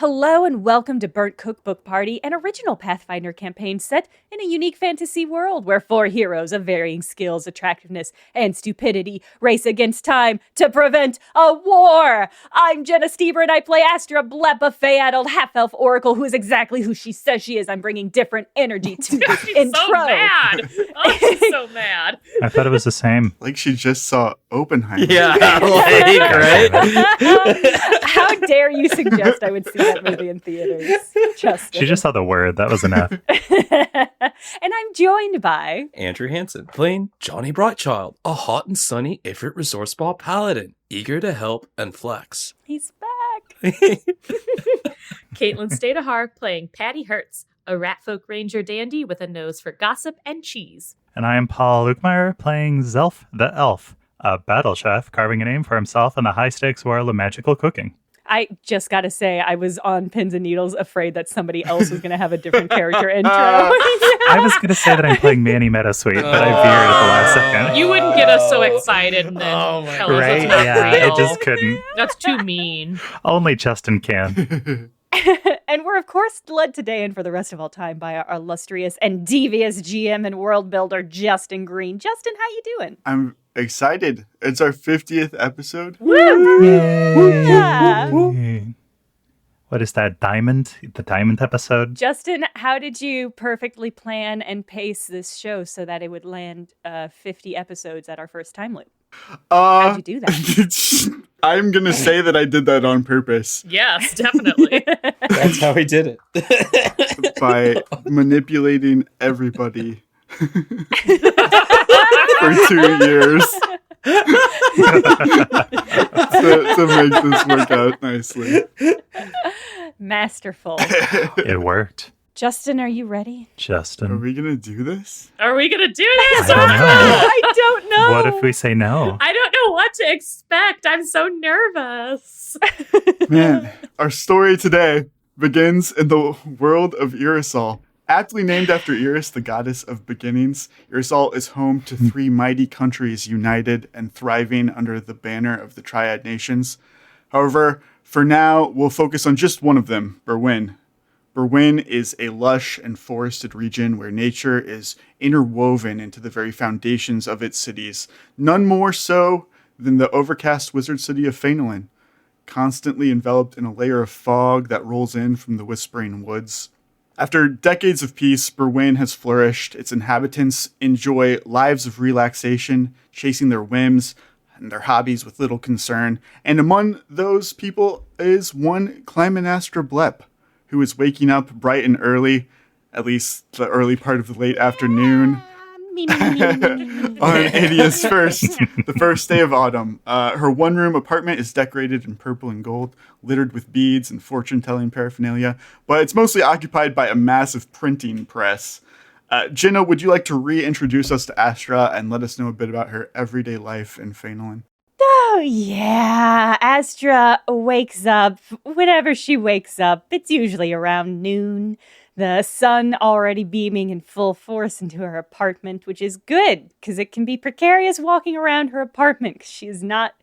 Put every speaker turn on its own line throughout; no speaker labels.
Hello and welcome to Burnt Cookbook Party, an original Pathfinder campaign set in a unique fantasy world where 4 heroes of varying skills, attractiveness, and stupidity race against time to prevent a war. I'm Jenna Stoeber and I play Astra Blep, a Faenalin half-elf oracle who is exactly who she says she is. I'm bringing different energy to this intro.
So mad. Oh, she's so mad.
I thought it was the same.
Like she just saw Oppenheimer.
Yeah, right?
How dare you suggest I would see that movie in theaters, Justin?
She just saw the word. That was enough.
And I'm joined by
Andrew Hansen, playing Johnny Brightchild, a hot and sunny Ifrit Resource Ball paladin, eager to help and flex.
He's back.
Caitlin Stayduhar playing Patty Hertz, a ratfolk ranger dandy with a nose for gossip and cheese.
And I am Paul Luetkemeyer, playing Zelf the Elf, a battle chef carving a name for himself in the high-stakes world of magical cooking.
I just got to say, I was on pins and needles afraid that somebody else was going to have a different character intro.
I was going to say that I'm playing Manny Meadowsweet, but I veered at the last second.
You wouldn't get us so excited and then tell us
Right?
it's not
Yeah,
real.
I just couldn't.
That's too mean.
Only Justin can.
And we're, of course, led today and for the rest of all time by our illustrious and devious GM and world builder, Justin Green. Justin, how you doing?
I'm excited. It's our 50th episode.
Yeah.
What is that, Diamond? The Diamond episode?
Justin, how did you perfectly plan and pace this show so that it would land 50 episodes at our first time loop? How'd you do that?
I'm going to say that I did that on purpose
Yes, definitely.
That's how he did it.
by manipulating everybody for 2 years to make this work out nicely.
Masterful.
It worked.
Justin, are you ready?
Are
Justin.
we going to do this?
Are we going to do this?
I don't know.
I don't know.
What if we say no?
I don't know what to expect. I'm so nervous.
Man, our story today begins in the world of Irisol. Aptly named after Iris, the goddess of beginnings, Irisol is home to 3 mighty countries united and thriving under the banner of the Triad Nations. However, for now, we'll focus on just one of them, Berwyn. Berwyn is a lush and forested region where nature is interwoven into the very foundations of its cities, none more so than the overcast wizard city of Faenalin, constantly enveloped in a layer of fog that rolls in from the whispering woods. After decades of peace, Berwyn has flourished. Its inhabitants enjoy lives of relaxation, chasing their whims and their hobbies with little concern. And among those people is one Astra Blep, who is waking up bright and early, at least the early part of the late afternoon, on Adia's the first day of autumn. Her one-room apartment is decorated in purple and gold, littered with beads and fortune-telling paraphernalia, but it's mostly occupied by a massive printing press. Jenna, would you like to reintroduce us to Astra and let us know a bit about her everyday life in Faenalin?
Oh, yeah. Astra wakes up whenever she wakes up. It's usually around noon. The sun already beaming in full force into her apartment, which is good because it can be precarious walking around her apartment because she is not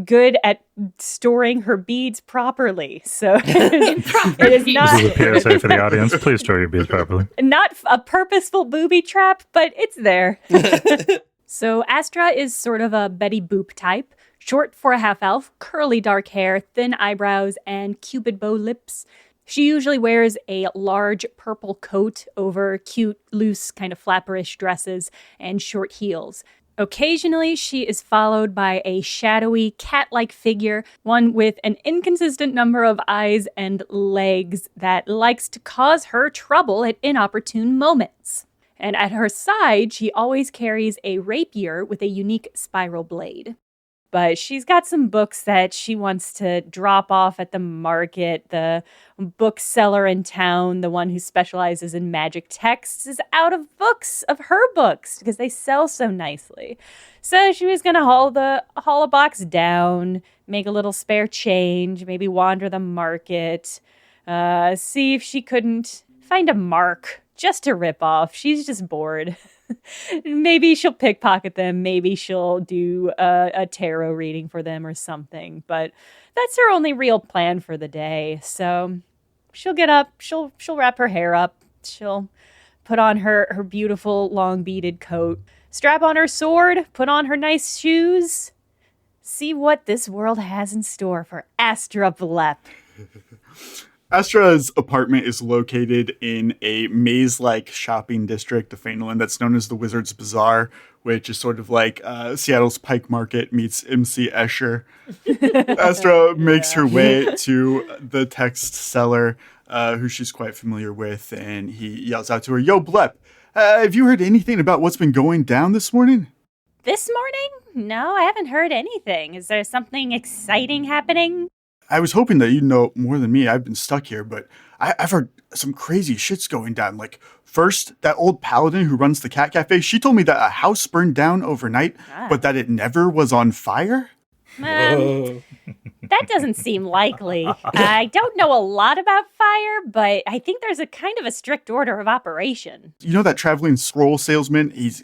good at storing her beads properly. So it is
This is
not,
a PSA for the audience. Please store your beads properly.
not a purposeful booby trap, but it's there. So Astra is sort of a Betty Boop type, short for a half-elf, curly dark hair, thin eyebrows, and cupid bow lips. She usually wears a large purple coat over cute, loose, kind of flapperish dresses and short heels. Occasionally, she is followed by a shadowy, cat-like figure, one with an inconsistent number of eyes and legs that likes to cause her trouble at inopportune moments. And at her side, she always carries a rapier with a unique spiral blade. But she's got some books that she wants to drop off at the market. The bookseller in town, the one who specializes in magic texts, is out of books, of her books, because they sell so nicely. So she was going to haul a box down, make a little spare change, maybe wander the market, see if she couldn't find a mark just to rip off. She's just bored. Maybe she'll pickpocket them. Maybe she'll do a tarot reading for them or something. But that's her only real plan for the day. So she'll get up. She'll wrap her hair up. She'll put on her beautiful long beaded coat, strap on her sword, put on her nice shoes. See what this world has in store for Astra Blep.
Astra's apartment is located in a maze-like shopping district of Faenalin that's known as the Wizard's Bazaar, which is sort of like Seattle's Pike Market meets MC Escher. Astra makes her way to the text seller, who she's quite familiar with, and he yells out to her, "Yo, Blep, have you heard anything about what's been going down this morning?"
This morning? No, I haven't heard anything. Is there something exciting happening?
I was hoping that you'd know more than me. I've been stuck here, but I've heard some crazy shit's going down. Like, first, that old paladin who runs the cat cafe, she told me that a house burned down overnight, but that it never was on fire.
That doesn't seem likely. I don't know a lot about fire, but I think there's a kind of a strict order of operation.
You know that traveling scroll salesman? He's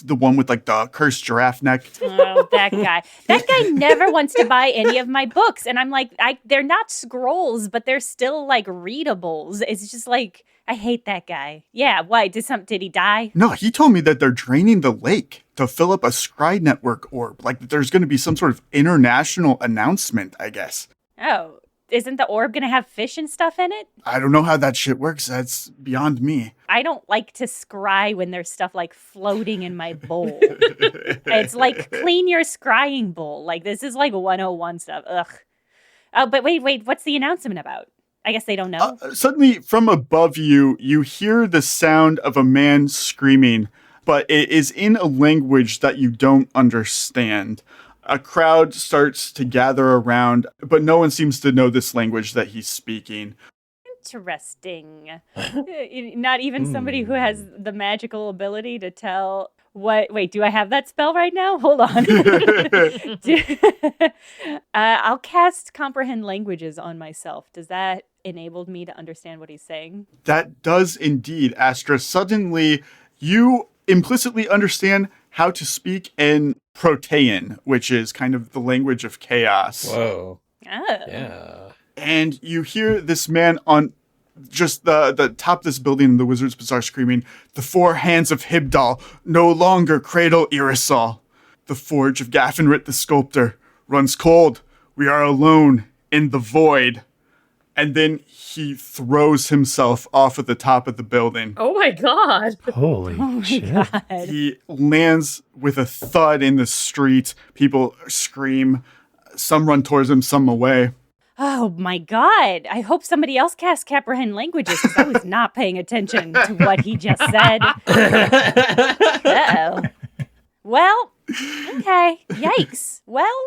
the one with like the cursed giraffe neck.
Oh, that guy. That guy never wants to buy any of my books. And I'm like, they're not scrolls, but they're still like readables. It's just like, I hate that guy. Yeah, why? Did he die?
No, he told me that they're draining the lake to fill up a Scry Network orb. Like there's going to be some sort of international announcement, I guess.
Oh, isn't the orb going to have fish and stuff in it?
I don't know how that shit works. That's beyond me.
I don't like to scry when there's stuff like floating in my bowl. It's like clean your scrying bowl. Like this is like 101 stuff. Ugh. Oh, but wait, what's the announcement about? I guess they don't know.
Suddenly, from above you, you hear the sound of a man screaming, but it is in a language that you don't understand. A crowd starts to gather around, but no one seems to know this language that he's speaking.
Interesting. Not even somebody who has the magical ability to tell what... Wait, do I have that spell right now? Hold on. I'll cast Comprehend Languages on myself. Does that enable me to understand what he's saying?
That does indeed, Astra. Suddenly, you implicitly understand how to speak in Protean, which is kind of the language of chaos.
Whoa.
Oh.
Yeah.
And you hear this man on just the top of this building in the Wizard's Bazaar screaming, "The four hands of Hibdal no longer cradle Irisol. The forge of Gaffinrit the sculptor runs cold. We are alone in the void." And then he throws himself off of the top of the building.
Oh my god.
Holy shit.
God.
He lands with a thud in the street. People scream. Some run towards him, some away.
Oh my god. I hope somebody else casts Comprehend Languages because I was not paying attention to what he just said. Uh-oh. Well, okay. Yikes. Well,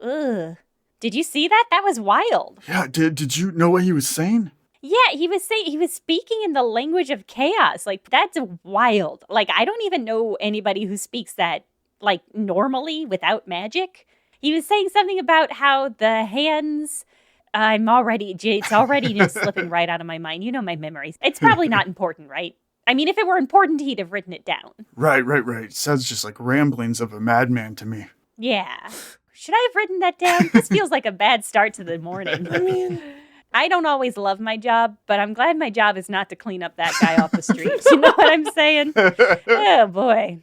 ugh. Did you see that? That was wild.
Yeah, did you know what he was saying?
Yeah, he was speaking in the language of chaos. Like, that's wild. Like, I don't even know anybody who speaks that, like, normally without magic. He was saying something about how the hands... it's already just slipping right out of my mind. You know my memories. It's probably not important, right? I mean, if it were important, he'd have written it down.
Right. Sounds just like ramblings of a madman to me.
Yeah. Should I have written that down? This feels like a bad start to the morning. I don't always love my job, but I'm glad my job is not to clean up that guy off the streets. You know what I'm saying? Oh, boy.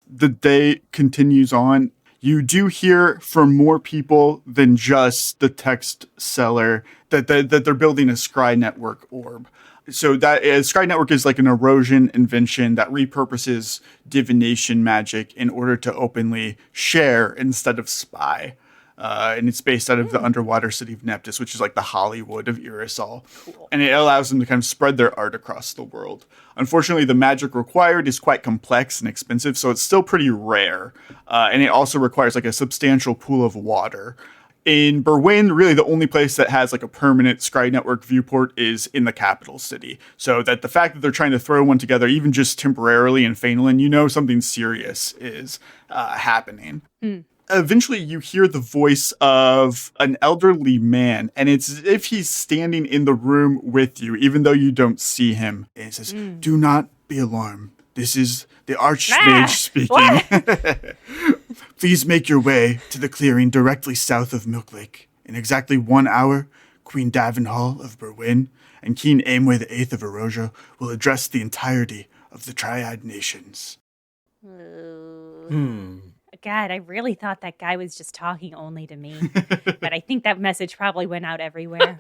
The day continues on. You do hear from more people than just the text seller that they're building a Scry Network orb. So that Scry Network is like an erosion invention that repurposes divination magic in order to openly share instead of spy. And it's based out of the underwater city of Neptus, which is like the Hollywood of Irisol. Cool. And it allows them to kind of spread their art across the world. Unfortunately, the magic required is quite complex and expensive, so it's still pretty rare. And it also requires like a substantial pool of water. In Berwyn, really the only place that has like a permanent Scry Network viewport is in the capital city. So that the fact that they're trying to throw one together, even just temporarily in Faenalin, you know something serious is happening. Eventually, you hear the voice of an elderly man, and it's as if he's standing in the room with you, even though you don't see him. And it says, "Do not be alarmed. This is the Archmage speaking. Please make your way to the clearing directly south of Milk Lake. In exactly 1 hour, Queen Davenhall of Berwyn and King Aimway the Eighth of Erosia will address the entirety of the Triad Nations.
God, I really thought that guy was just talking only to me. But I think that message probably went out everywhere.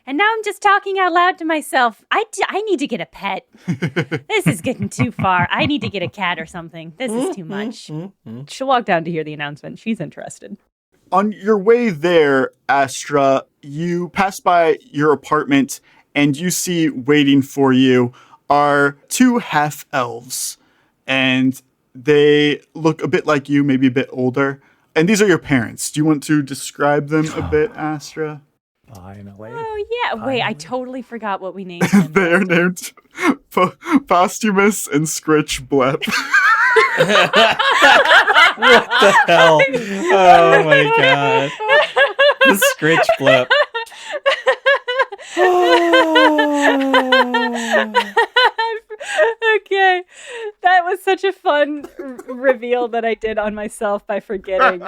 And now I'm just talking out loud to myself. I need to get a pet. This is getting too far. I need to get a cat or something. This is too much.
She'll walk down to hear the announcement. She's interested.
On your way there, Astra, you pass by your apartment and you see waiting for you are 2 half-elves. And they look a bit like you, maybe a bit older. And these are your parents. Do you want to describe them a bit, Astra?
Finally.
Oh, yeah. Wait, I totally forgot what we named them.
They are named Posthumous and Scritch Blep.
What the hell? Oh my god. The Scritch Blep.
Okay. That was such a fun reveal that I did on myself by forgetting.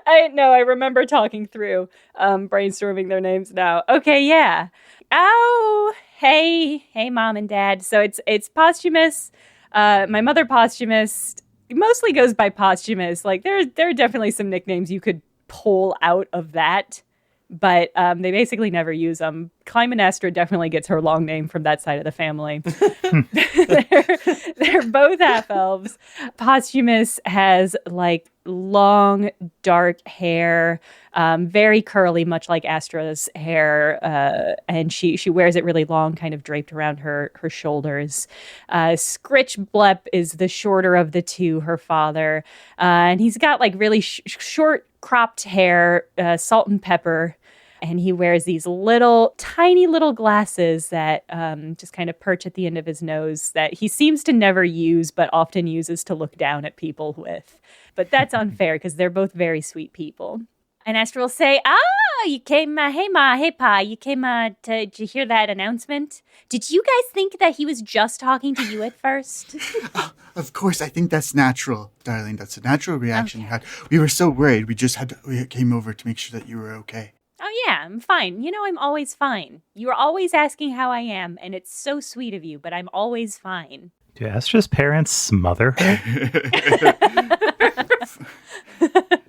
I remember talking through, brainstorming their names now. Okay, yeah. Oh, hey, Mom and Dad. So it's Posthumous. My mother, Posthumous, mostly goes by Posthumous. Like there are definitely some nicknames you could pull out of that. But they basically never use them. Clytemnestra definitely gets her long name from that side of the family. they're both half-elves. Posthumous has, like, long, dark hair, very curly, much like Astra's hair, and she wears it really long, kind of draped around her shoulders. Scritch Blep is the shorter of the two, her father, and he's got, like, really short, cropped hair, salt and pepper, and he wears these tiny little glasses that just kind of perch at the end of his nose that he seems to never use, but often uses to look down at people with. But that's unfair because they're both very sweet people. And Astra will say, you came, hey Ma, hey Pa, you came did you hear that announcement? Did you guys think that he was just talking to you at first?
Of course, I think that's natural, darling. That's a natural reaction you had. We were so worried. We came over to make sure that you were okay.
Oh yeah, I'm fine. You know, I'm always fine. You are always asking how I am, and it's so sweet of you, but I'm always fine.
Do Astra's parents smother her?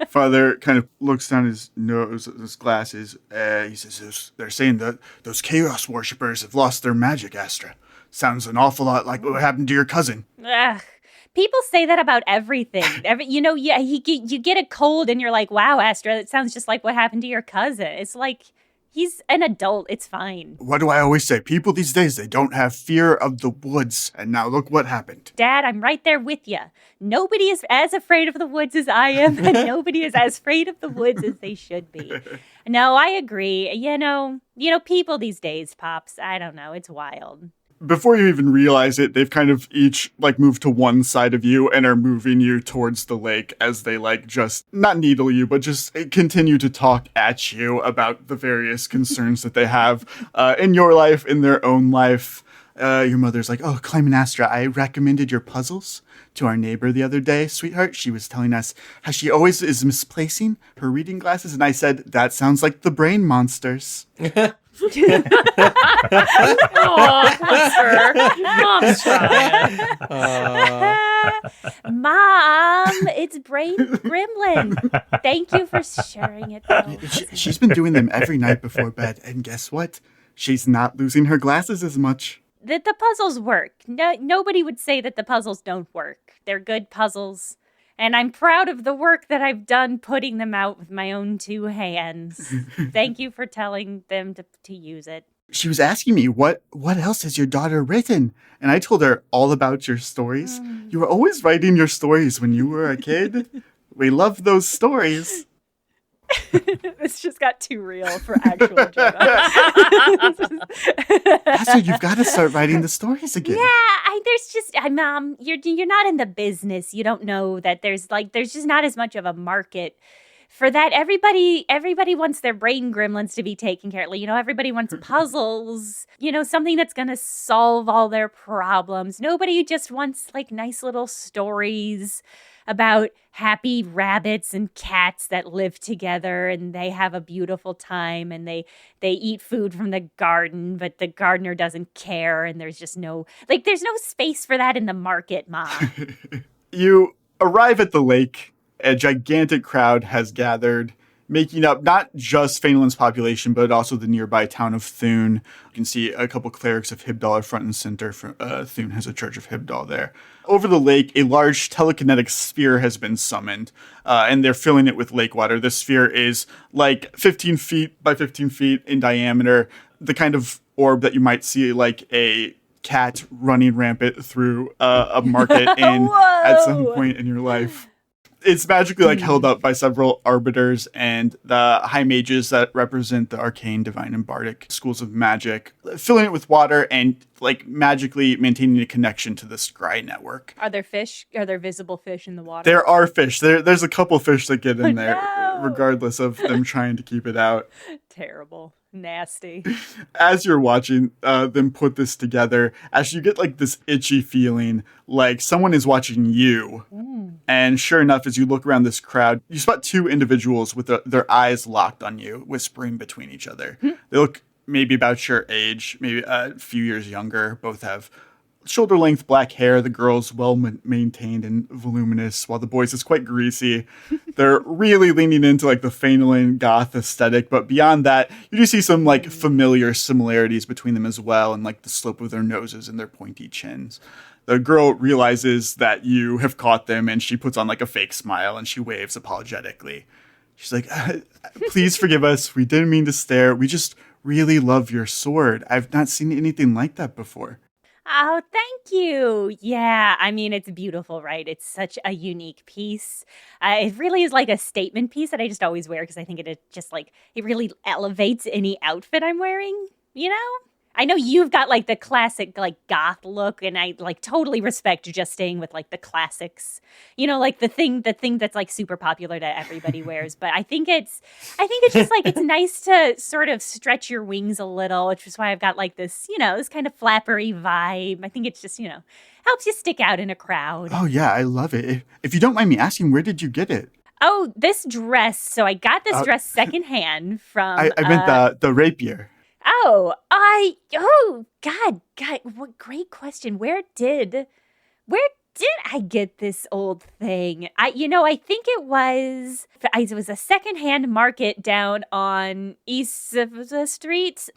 Father kind of looks down his nose, his glasses. He says, they're saying that those chaos worshippers have lost their magic, Astra. Sounds an awful lot like what happened to your cousin.
Ugh. People say that about everything. You get a cold and you're like, wow, Astra, that sounds just like what happened to your cousin. It's like, he's an adult. It's fine.
What do I always say? People these days, they don't have fear of the woods. And now look what happened.
Dad, I'm right there with you. Nobody is as afraid of the woods as I am, and nobody is as afraid of the woods as they should be. No, I agree. You know, people these days, Pops, I don't know. It's wild.
Before you even realize it, they've kind of each, like, moved to one side of you and are moving you towards the lake as they, like, just, not needle you, but just continue to talk at you about the various concerns that they have in your life, in their own life. Your mother's like, oh, Clytemnestra, I recommended your puzzles to our neighbor the other day, sweetheart. She was telling us how she always is misplacing her reading glasses, and I said, that sounds like the brain monsters.
Oh, bless her. Mom's trying.
Mom, it's Brain Gremlin. Thank you for sharing it, though.
She's been doing them every night before bed, and guess what? She's not losing her glasses as much.
The puzzles work. Nobody would say that the puzzles don't work. They're good puzzles. And I'm proud of the work that I've done putting them out with my own 2 hands. Thank you for telling them to use it.
She was asking me, what else has your daughter written? And I told her all about your stories. You were always writing your stories when you were a kid. We love those stories.
This just got too real for actual Jenna.
Astra, you've got to start writing the stories again.
Yeah, Mom, you're not in the business. You don't know that there's just not as much of a market for that, everybody wants their brain gremlins to be taken care of. Everybody wants puzzles, something that's going to solve all their problems. Nobody just wants like nice little stories about happy rabbits and cats that live together and they have a beautiful time and they eat food from the garden, but the gardener doesn't care and there's just there's no space for that in the market, Mom.
You arrive at the lake. A gigantic crowd has gathered, making up not just Faenalin's population, but also the nearby town of Thune. You can see a couple clerics of Hibdal are front and center. Thune has a church of Hibdal there. Over the lake, a large telekinetic sphere has been summoned, and they're filling it with lake water. This sphere is like 15 feet by 15 feet in diameter, the kind of orb that you might see like a cat running rampant through a market in at some point in your life. It's magically held up by several arbiters and the high mages that represent the arcane, divine, and bardic schools of magic, filling it with water and magically maintaining a connection to the scry network.
Are there fish? Are there visible fish in the water?
There are fish. There's a couple fish that get in there,
no!
regardless of them trying to keep it out.
Terrible. Nasty.
As you're watching them put this together, as you get this itchy feeling like someone is watching you. And sure enough, as you look around this crowd, you spot two individuals with their eyes locked on you, whispering between each other. They look maybe about your age, maybe a few years younger. Both have shoulder-length black hair. The girl's well-maintained and voluminous, while the boy's is quite greasy. They're really leaning into the Faenalin goth aesthetic, but beyond that, you do see some familiar similarities between them as well, and the slope of their noses and their pointy chins. The girl realizes that you have caught them, and she puts on a fake smile, and she waves apologetically. She's like, please forgive us. We didn't mean to stare. We just really love your sword. I've not seen anything like that before.
Oh, thank you. Yeah, I mean, it's beautiful, right? It's such a unique piece. It really is a statement piece that I just always wear because I think it just it really elevates any outfit I'm wearing, I know you've got the classic goth look, and I totally respect just staying with the classics. The thing that's super popular that everybody wears. But I think it's just it's nice to sort of stretch your wings a little, which is why I've got this, this kind of flappery vibe. I think it's just, helps you stick out in a crowd.
Oh yeah, I love it. If you don't mind me asking, where did you get it?
Oh, this dress. So I got this dress secondhand from
I meant the rapier.
Oh, God, what great question. Where did I get this old thing? I think it was a secondhand market down on east of the street.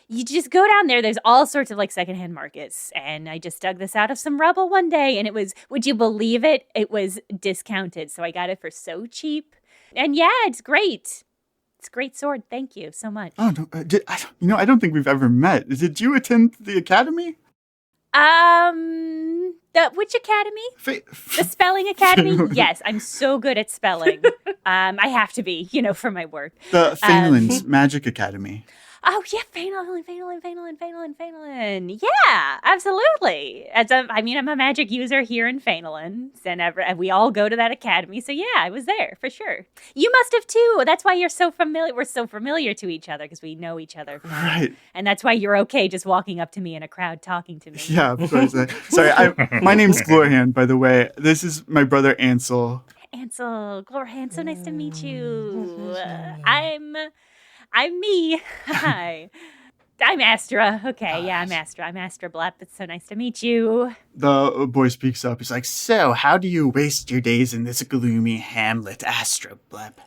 You just go down there. There's all sorts of secondhand markets. And I just dug this out of some rubble one day. And it was, would you believe it? It was discounted. So I got it for so cheap. And yeah, it's great. It's a great sword. Thank you so much.
Oh, no, I don't think we've ever met. Did you attend the academy?
Which academy? The spelling academy? Yes, I'm so good at spelling. I have to be, for my work.
The Faenalin's Magic Academy.
Oh, yeah, Faenalin. Yeah, absolutely. I'm a magic user here in Faenalin, and we all go to that academy. So, yeah, I was there for sure. You must have, too. That's why you're so familiar. We're so familiar to each other because we know each other.
Right.
And that's why you're okay just walking up to me in a crowd talking to me.
Yeah, of course. Sorry, my name's Glorhand, by the way. This is my brother Ansel.
Ansel, Glorhand, so nice to meet you. I'm me. Hi. I'm Astra. Okay, yeah, I'm Astra. I'm Astra Blep. It's so nice to meet you.
The boy speaks up. He's like, so how do you waste your days in this gloomy hamlet, Astra Blep?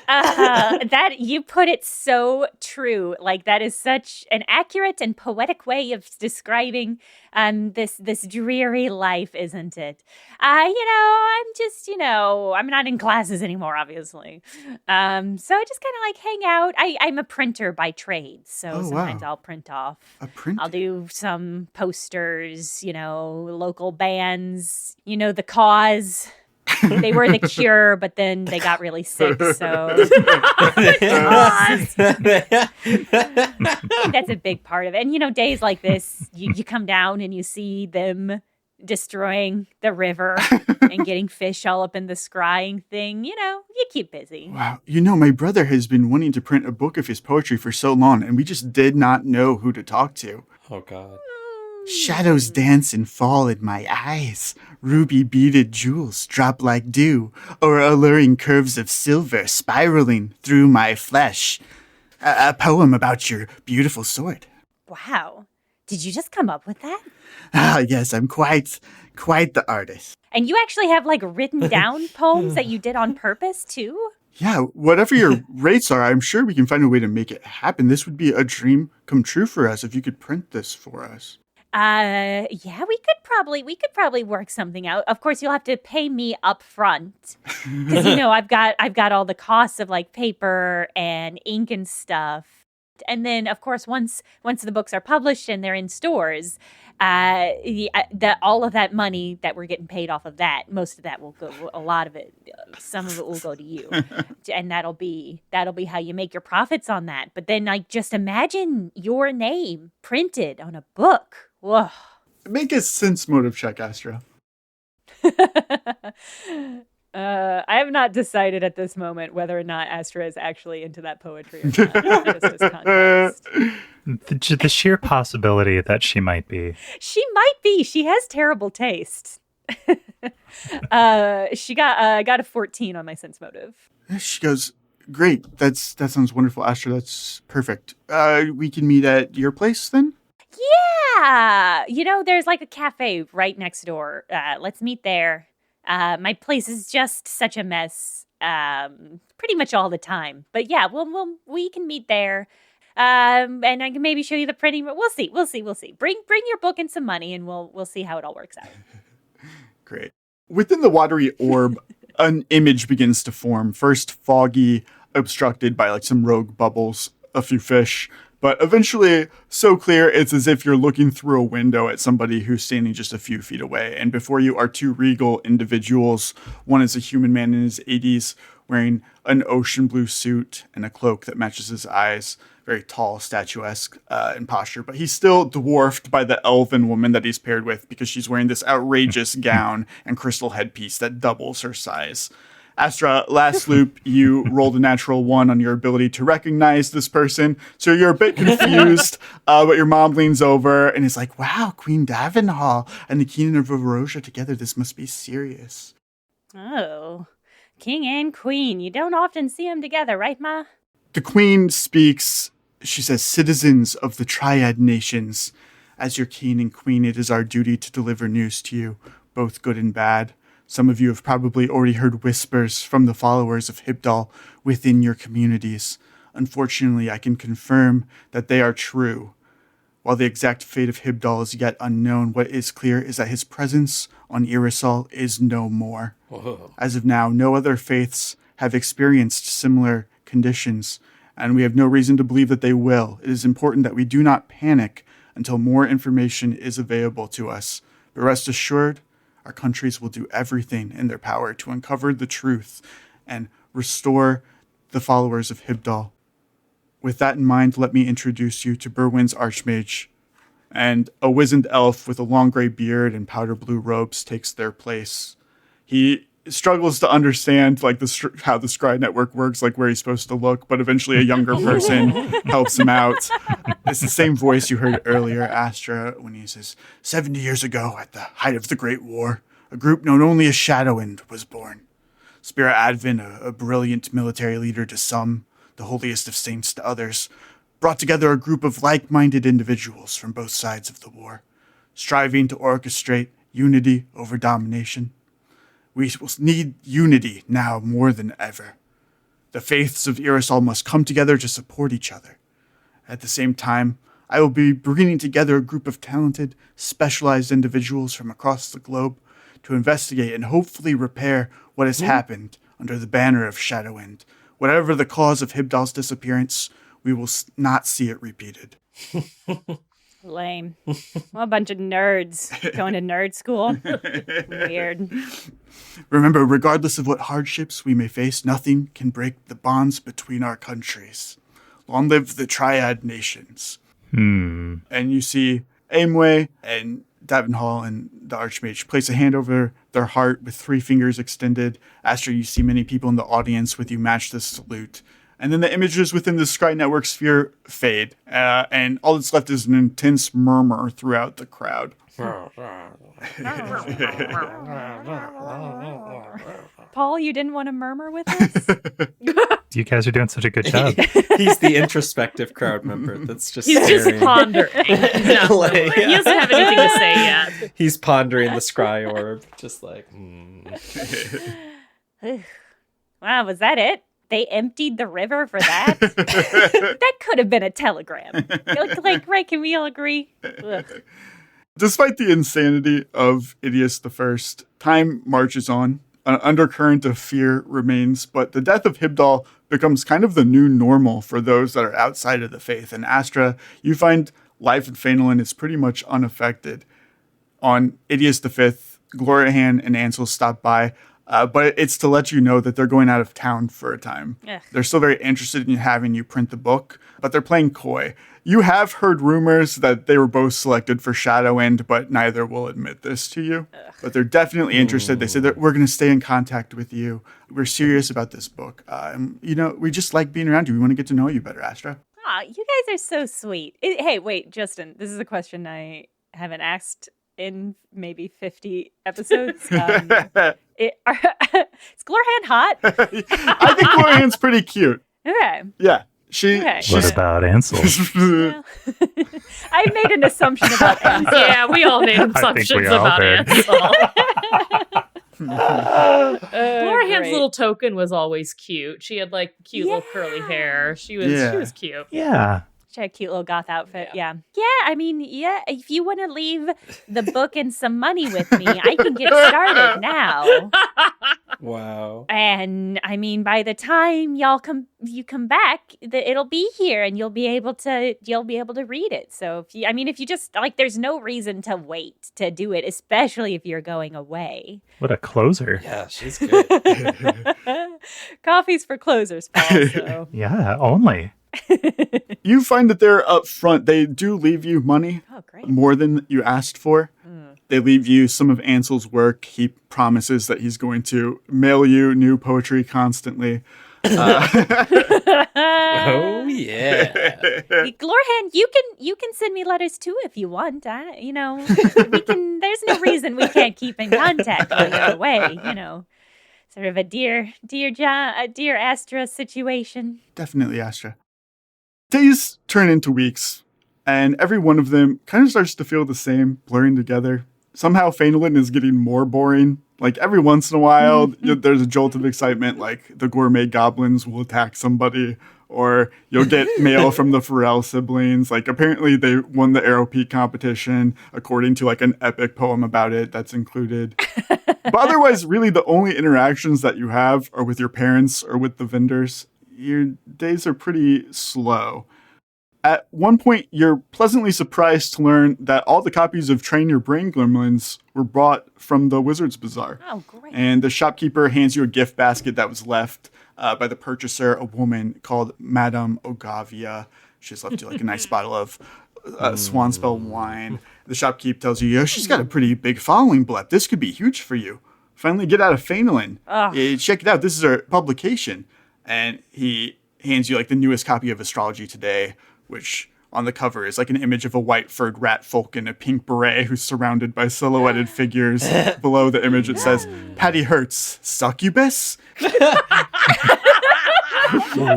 That you put it so true. That is such an accurate and poetic way of describing this dreary life, isn't it? I'm just, I'm not in classes anymore, obviously. So I just kind of hang out. I'm a printer by trade, so sometimes I'll print off.
A printer?
I'll do some posters, local bands, the cause. They were the Cure, but then they got really sick, so that's a big part of it. And days like this, you come down and you see them destroying the river and getting fish all up in the scrying thing. You know, you keep busy.
Wow. You know, my brother has been wanting to print a book of his poetry for so long, and we just did not know who to talk to.
Oh, God.
Shadows dance and fall in my eyes. Ruby beaded jewels drop like dew, or alluring curves of silver spiraling through my flesh. A poem about your beautiful sword.
Wow. Did you just come up with that?
Ah, yes, I'm quite the artist.
And you actually have like written down poems that you did on purpose too?
Yeah, whatever your rates are, I'm sure we can find a way to make it happen. This would be a dream come true for us if you could print this for us.
Yeah, we could probably work something out. Of course, you'll have to pay me up front. Because, you know, I've got all the costs of like paper and ink and stuff. And then, of course, once the books are published and they're in stores, all of that money that we're getting paid off of that, most of that will go, a lot of it, some of it will go to you. And that'll be how you make your profits on that. But then, like, just imagine your name printed on a book. Whoa.
Make a sense motive check, Astra.
I have not decided at this moment whether or not Astra is actually into that poetry or not. Just as context.
The sheer possibility that she might be.
She might be. She has terrible taste. She got a 14 on my sense motive.
She goes, great. That sounds wonderful, Astra. That's perfect. We can meet at your place then?
Yeah. You know, there's like a cafe right next door. Let's meet there. My place is just such a mess, pretty much all the time. But yeah, we can meet there, and I can maybe show you the printing. We'll see. Bring your book and some money, and we'll see how it all works out.
Great. Within the watery orb, an image begins to form. First foggy, obstructed by like some rogue bubbles, a few fish. But eventually, so clear, it's as if you're looking through a window at somebody who's standing just a few feet away. And before you are two regal individuals. One is a human man in his 80s, wearing an ocean blue suit and a cloak that matches his eyes. Very tall, statuesque in posture. But he's still dwarfed by the elven woman that he's paired with because she's wearing this outrageous gown and crystal headpiece that doubles her size. Astra, last loop, you rolled a natural 1 on your ability to recognize this person. So you're a bit confused, but your mom leans over and is like, wow, Queen Davenhall and the King of Erosia together. This must be serious.
Oh, King and Queen. You don't often see them together, right, Ma?
The Queen speaks. She says, citizens of the Triad Nations, as your King and Queen, it is our duty to deliver news to you, both good and bad. Some of you have probably already heard whispers from the followers of Hibdal within your communities. Unfortunately, I can confirm that they are true. While the exact fate of Hibdal is yet unknown, what is clear is that his presence on Irisol is no more.
Whoa.
As of now, no other faiths have experienced similar conditions, and we have no reason to believe that they will. It is important that we do not panic until more information is available to us. But rest assured, our countries will do everything in their power to uncover the truth and restore the followers of Hibdal. With that in mind, let me introduce you to Berwyn's Archmage. And a wizened elf with a long gray beard and powder blue robes takes their place. He struggles to understand like how the Scry network works, like where he's supposed to look, but eventually a younger person helps him out. It's the same voice you heard earlier, Astra, when he says, 70 years ago, at the height of the Great War, a group known only as Shadowwind was born. Spira Advin, a brilliant military leader to some, the holiest of saints to others, brought together a group of like-minded individuals from both sides of the war, striving to orchestrate unity over domination. We will need unity now more than ever. The faiths of Irisol must come together to support each other. At the same time, I will be bringing together a group of talented, specialized individuals from across the globe to investigate and hopefully repair what has happened under the banner of Shadowwind. Whatever the cause of Hibdal's disappearance, we will not see it repeated.
Lame. Well, a bunch of nerds going to nerd school. Weird.
Remember, regardless of what hardships we may face, nothing can break the bonds between our countries. Long live the Triad Nations. And you see Amway and Davenhall and the Archmage place a hand over their heart with 3 fingers extended. Astra, you see many people in the audience with you match this salute. And then the images within the Scry Network sphere fade, and all that's left is an intense murmur throughout the crowd.
Paul, you didn't want to murmur with us?
You guys are doing such a good job.
He's the introspective crowd member that's just
He's just
staring.
pondering. No,
Like,
he doesn't have anything to say yet.
He's pondering the scry orb, just like,
Wow, was that it? They emptied the river for that? That could have been a telegram. Like, right, can we all agree? Ugh.
Despite the insanity of Idias I, time marches on. An undercurrent of fear remains, but the death of Hibdal becomes kind of the new normal for those that are outside of the faith. And Astra, you find life in Faenalin is pretty much unaffected. On Idias V, Gloriahan and Ansel stop by, but it's to let you know that they're going out of town for a time.
Ugh.
They're still very interested in having you print the book, but they're playing coy. You have heard rumors that they were both selected for Shadow End, but neither will admit this to you. But they're definitely interested. They said that we're going to stay in contact with you. We're serious about this book. We just like being around you. We want to get to know you better, Astra.
Aw, you guys are so sweet. Hey, wait, Justin, this is a question I haven't asked in maybe 50 episodes. Is Glorhan hot?
I think Glorian's pretty cute.
Okay.
Yeah.
Okay.
What about Ansel?
Well, I made an assumption about Ansel.
Yeah, we all made
I think
assumptions
we all
about
did.
Ansel. Gloriahan's
Great.
little token was always cute. She had like cute little curly hair. She was cute.
Yeah.
She had a cute little goth outfit. Yeah. If you want to leave the book and some money with me, I can get started now.
wow.
And I mean, by the time you come back, it'll be here, and you'll be able to read it. So if you just like, there's no reason to wait to do it, especially if you're going away.
What a closer.
Yeah, she's good.
Coffee's for closers, Paul. So.
Yeah, only.
You find that they're up front. They do leave you money,
Oh, great.
more than you asked for. They leave you some of Ansel's work. He promises that he's going to mail you new poetry constantly.
Oh yeah.
Glorhan, you can send me letters too if you want. We can. There's no reason we can't keep in contact while you're away. Sort of a dear Astra situation.
Definitely, Astra. Days turn into weeks, and every one of them kind of starts to feel the same, blurring together. Somehow Faenalin is getting more boring. Like, every once in a while, there's a jolt of excitement, like the gourmet goblins will attack somebody, or you'll get mail from the Pharrell siblings. Like, apparently they won the Arrow Peak competition, according to, like, an epic poem about it that's included. But otherwise, really, the only interactions that you have are with your parents or with the vendors. Your days are pretty slow. At one point, you're pleasantly surprised to learn that all the copies of Train Your Brain Gremlins were bought from the Wizard's Bazaar.
Oh, great.
And the shopkeeper hands you a gift basket that was left by the purchaser, a woman called Madame Ogavia. She's left you like a nice bottle of Swanspell wine. The shopkeep tells you, she's got a pretty big following, Blep. This could be huge for you. Finally get out of Faenalin. Check it out. This is our publication. And he hands you like the newest copy of Astrology Today, which on the cover is like an image of a white-furred rat folk in a pink beret who's surrounded by silhouetted figures. Below the image it says, Patty Hertz, succubus?
Whoa.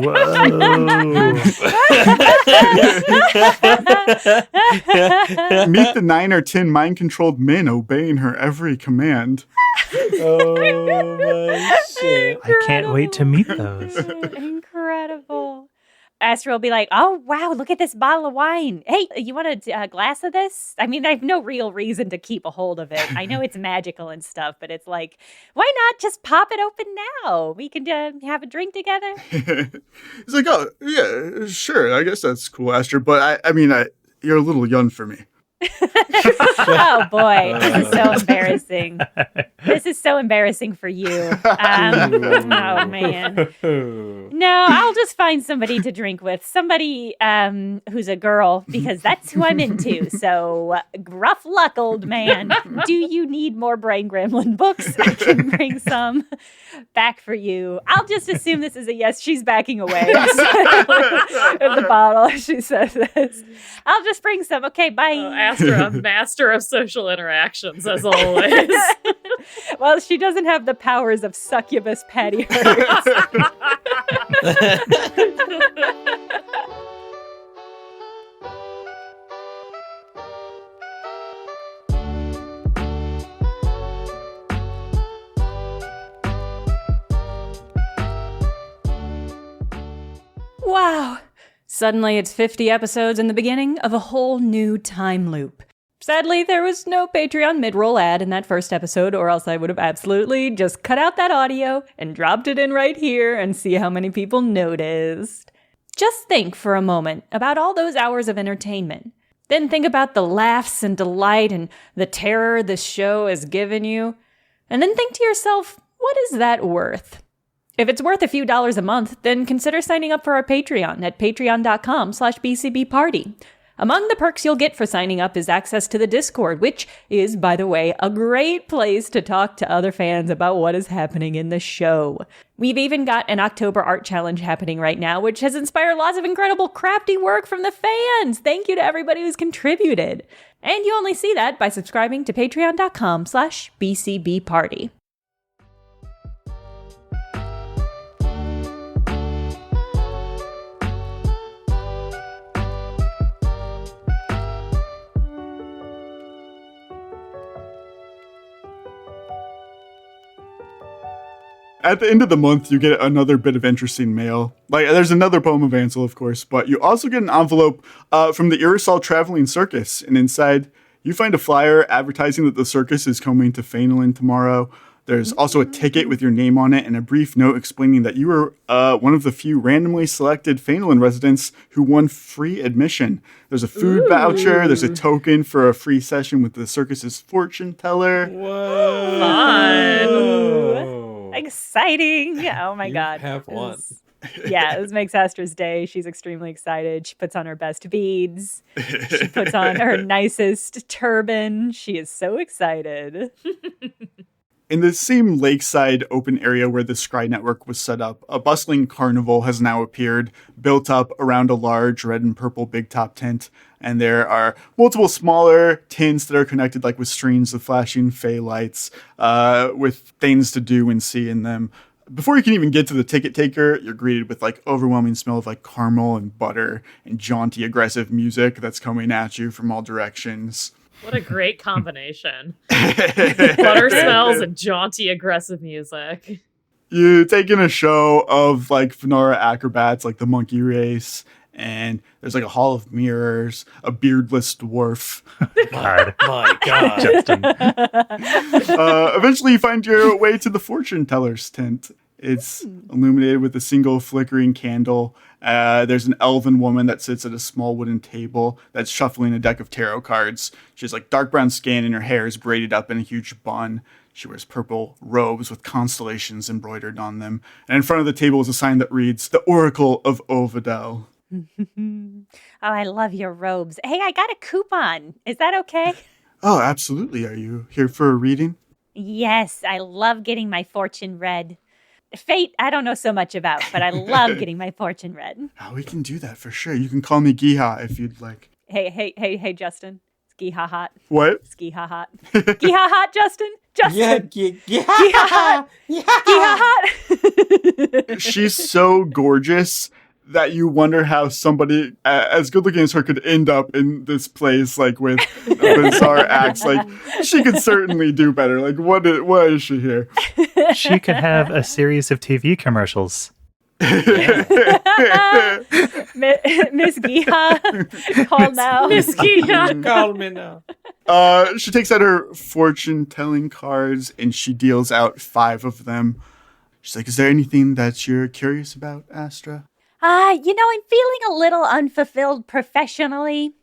Meet the 9 or 10 mind-controlled men obeying her every command.
Oh my shit.
I can't wait to meet those.
Incredible. Astra will be like, oh, wow, look at this bottle of wine. Hey, you want a glass of this? I mean, I have no real reason to keep a hold of it. I know it's magical and stuff, but it's like, why not just pop it open now? We can have a drink together.
He's like, oh, yeah, sure. I guess that's cool, Astra. But I mean, you're a little young for me.
Oh boy, this is so embarrassing. This is so embarrassing for you. Oh man. No, I'll just find somebody to drink with. Somebody who's a girl, because that's who I'm into. So gruff luck, old man. Do you need more Brain Gremlin books? I can bring some back for you. I'll just assume this is a yes. She's backing away. With the bottle, she says this. I'll just bring some. Okay, bye.
Astra, master of social interactions, as always.
Well, she doesn't have the powers of succubus Patty Hearst. Wow. Suddenly it's 50 episodes in the beginning of a whole new time loop. Sadly, there was no Patreon mid-roll ad in that first episode, or else I would have absolutely just cut out that audio and dropped it in right here and see how many people noticed. Just think for a moment about all those hours of entertainment. Then think about the laughs and delight and the terror this show has given you. And then think to yourself, what is that worth? If it's worth a few dollars a month, then consider signing up for our Patreon at patreon.com/bcbparty. Among the perks you'll get for signing up is access to the Discord, which is, by the way, a great place to talk to other fans about what is happening in the show. We've even got an October art challenge happening right now, which has inspired lots of incredible crafty work from the fans. Thank you to everybody who's contributed. And you only see that by subscribing to patreon.com/bcbparty.
At the end of the month, you get another bit of interesting mail. Like, there's another poem of Ansel, of course, but you also get an envelope from the Irisol Traveling Circus, and inside you find a flyer advertising that the circus is coming to Faenalin tomorrow. There's also a ticket with your name on it and a brief note explaining that you were one of the few randomly selected Faenalin residents who won free admission. There's a food voucher. There's a token for a free session with the circus's fortune teller.
Whoa.
Fun.
Exciting. Oh my God.
Have one.
This makes Astra's day. She's extremely excited. She puts on her best beads. She puts on her nicest turban. She is so excited.
In the same lakeside open area where the Scry Network was set up, a bustling carnival has now appeared, built up around a large red and purple big top tent. And there are multiple smaller tents that are connected like with strings of flashing fey lights, with things to do and see in them. Before you can even get to the ticket taker, you're greeted with like overwhelming smell of like caramel and butter and jaunty aggressive music that's coming at you from all directions.
What a great combination. Butter smells and jaunty, aggressive music.
You take in a show of like Venara acrobats, like the monkey race, and there's like a hall of mirrors, a beardless dwarf.
God.
My God.
Justin.
Eventually you find your way to the fortune teller's tent. It's illuminated with a single flickering candle. There's an elven woman that sits at a small wooden table that's shuffling a deck of tarot cards. She has like dark brown skin and her hair is braided up in a huge bun. She wears purple robes with constellations embroidered on them. And in front of the table is a sign that reads, "The Oracle of Olvadell."
Oh, I love your robes. Hey, I got a coupon. Is that okay?
Oh, absolutely. Are you here for a reading?
Yes, I love getting my fortune read. Fate, I don't know so much about, but I love getting my fortune read.
Oh, we can do that for sure. You can call me Gyiha if you'd like.
Hey, Justin. It's Gyiha hot.
What?
It's Gyiha hot. Gyiha hot, Justin? Justin!
Yeah.
Gyiha hot!
She's so gorgeous that you wonder how somebody as good looking as her could end up in this place, like with a bizarre acts. Like, she could certainly do better. Like, what is she here?
She could have a series of TV commercials.
Miss Gyiha, call now.
Miss Gyiha.
Call me now.
She takes out her fortune telling cards and she deals out 5 of them. She's like, "Is there anything that you're curious about, Astra?"
I'm feeling a little unfulfilled professionally.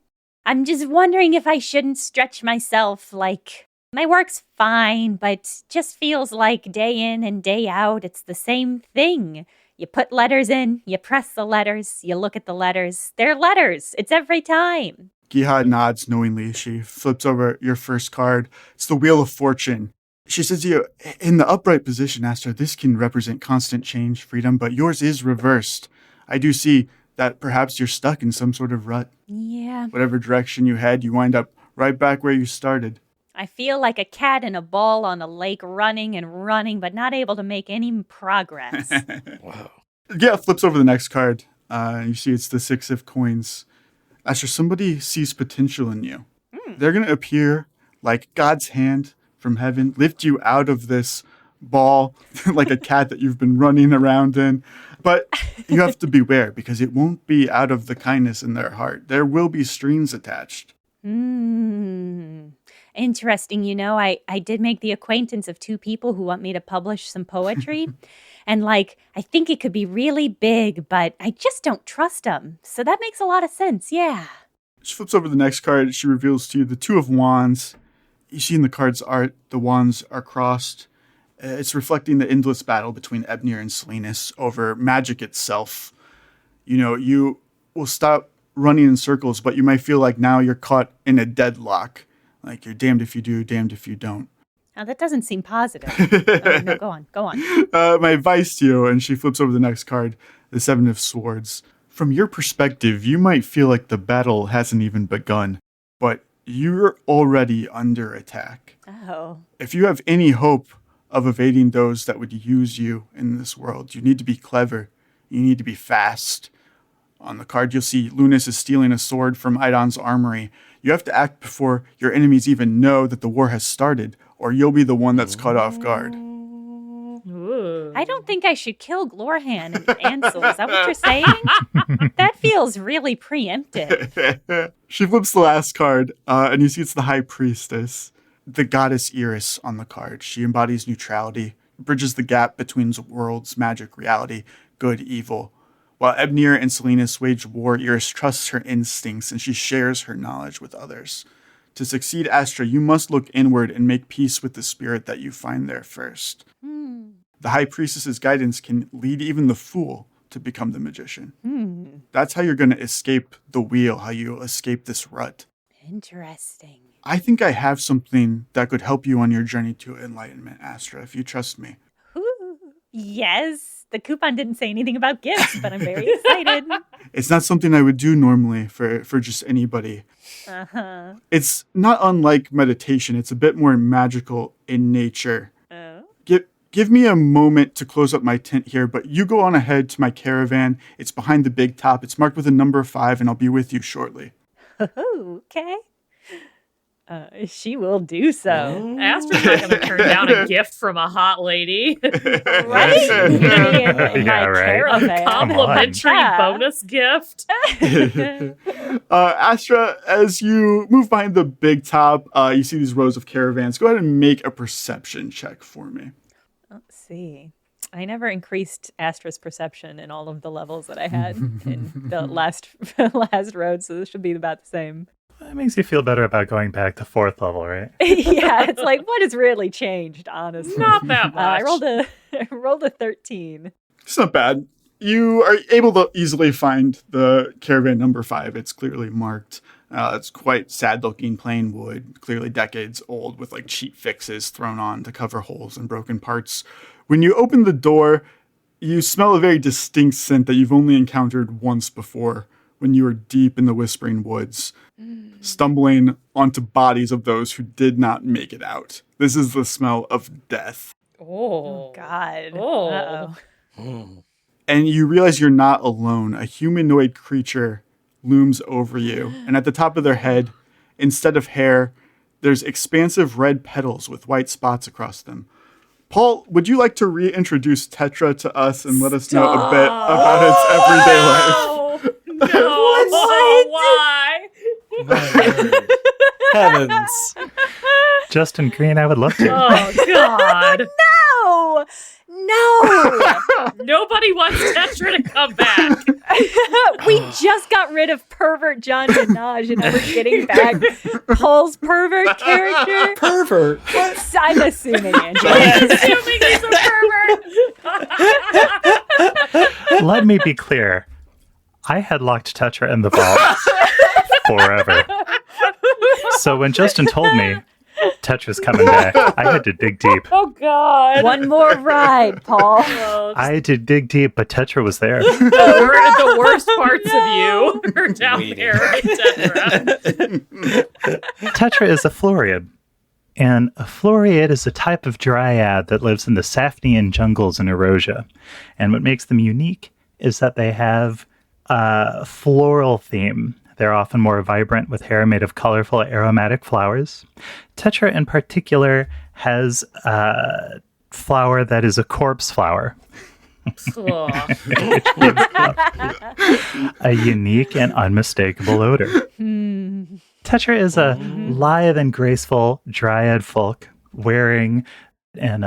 I'm just wondering if I shouldn't stretch myself. Like, my work's fine, but just feels like day in and day out, it's the same thing. You put letters in, you press the letters, you look at the letters. They're letters. It's every time.
Gyiha nods knowingly. She flips over your first card. It's the Wheel of Fortune. She says to you, in the upright position, Astra, this can represent constant change, freedom, but yours is reversed. I do see that perhaps you're stuck in some sort of rut.
Yeah.
Whatever direction you head, you wind up right back where you started.
I feel like a cat in a ball on a lake running and running, but not able to make any progress.
Wow.
Yeah, flips over the next card. You see it's the 6 of coins. Astra, somebody sees potential in you. They're going to appear like God's hand from heaven, lift you out of this ball like a cat that you've been running around in. But you have to beware because it won't be out of the kindness in their heart. There will be strings attached.
Interesting. You know, I did make the acquaintance of 2 people who want me to publish some poetry. And I think it could be really big, but I just don't trust them. So that makes a lot of sense. Yeah.
She flips over the next card. She reveals to you the 2 of wands. You see in the card's art, the wands are crossed. It's reflecting the endless battle between Ebnir and Salinas over magic itself. You know, you will stop running in circles, but you might feel like now you're caught in a deadlock. Like you're damned if you do, damned if you don't.
Now, that doesn't seem positive. No, go on.
My advice to you, and she flips over the next card, the 7 of swords. From your perspective, you might feel like the battle hasn't even begun, but you're already under attack.
Oh.
If you have any hope of evading those that would use you in this world, you need to be clever. You need to be fast. On the card, you'll see Lunas is stealing a sword from Idon's armory. You have to act before your enemies even know that the war has started, or you'll be the one that's caught off guard.
Ooh.
I don't think I should kill Glorhan and Ansel. Is that what you're saying? That feels really preemptive.
She flips the last card, and you see it's the High Priestess, the goddess Iris on the card. She embodies neutrality, bridges the gap between worlds, magic, reality, good, evil. While Ebnir and Salinas wage war, Iris trusts her instincts, and she shares her knowledge with others. To succeed, Astra, you must look inward and make peace with the spirit that you find there first. The High Priestess's guidance can lead even the fool to become the magician. That's how you're going to escape the wheel, how you'll escape this rut.
Interesting.
I think I have something that could help you on your journey to enlightenment, Astra, if you trust me.
Ooh, yes. The coupon didn't say anything about gifts, but I'm very excited.
It's not something I would do normally for just anybody.
Uh-huh.
It's not unlike meditation. It's a bit more magical in nature.
Oh.
Give me a moment to close up my tent here, but you go on ahead to my caravan. It's behind the big top. It's marked with a number 5, and I'll be with you shortly.
Okay. She will do so.
Astra's not going to turn down a gift from a hot lady.
Right? In
Yeah,
my
right.
caravan.
A complimentary
Yeah.
bonus gift.
Astra, as you move behind the big top, you see these rows of caravans. Go ahead and make a perception check for me.
Let's see. I never increased Astra's perception in all of the levels that I had in the last road, so this should be about the same.
That makes you feel better about going back to 4th level, right?
Yeah, it's like, what has really changed, honestly?
Not that much.
I rolled a 13.
It's not bad. You are able to easily find the caravan number 5. It's clearly marked. It's quite sad-looking, plain wood, clearly decades old, with cheap fixes thrown on to cover holes and broken parts. When you open the door, you smell a very distinct scent that you've only encountered once before, when you were deep in the Whispering Woods, stumbling onto bodies of those who did not make it out. This is the smell of death.
Oh,
God.
Oh.
Uh-oh.
And you realize you're not alone. A humanoid creature looms over you. And at the top of their head, instead of hair, there's expansive red petals with white spots across them. Paul, would you like to reintroduce Tetra to us and let us know a bit about its everyday life?
No. Why?
Heavens.
Justin Green, I would love to.
Oh, God.
No! No!
Nobody wants Tetra to come back.
We just got rid of pervert John Minaj, and now we're getting back Paul's pervert character.
Pervert. What?
I'm assuming, Angela.
I'm assuming he's a pervert.
Let me be clear. I had locked Tetra in the vault forever. So when Justin told me Tetra's coming back, I had to dig deep.
Oh, God.
One more ride, Paul.
I had to dig deep, but Tetra was there.
The worst parts of you are down
Waiting.
there in Tetra.
Tetra is a Floriad. And a Floriad is a type of dryad that lives in the Safnian jungles in Erosia. And what makes them unique is that they have a floral theme. They're often more vibrant with hair made of colorful aromatic flowers. Tetra in particular has a flower that is a corpse flower. Which gives off a unique and unmistakable odor. Tetra is a lithe and graceful dryad folk wearing an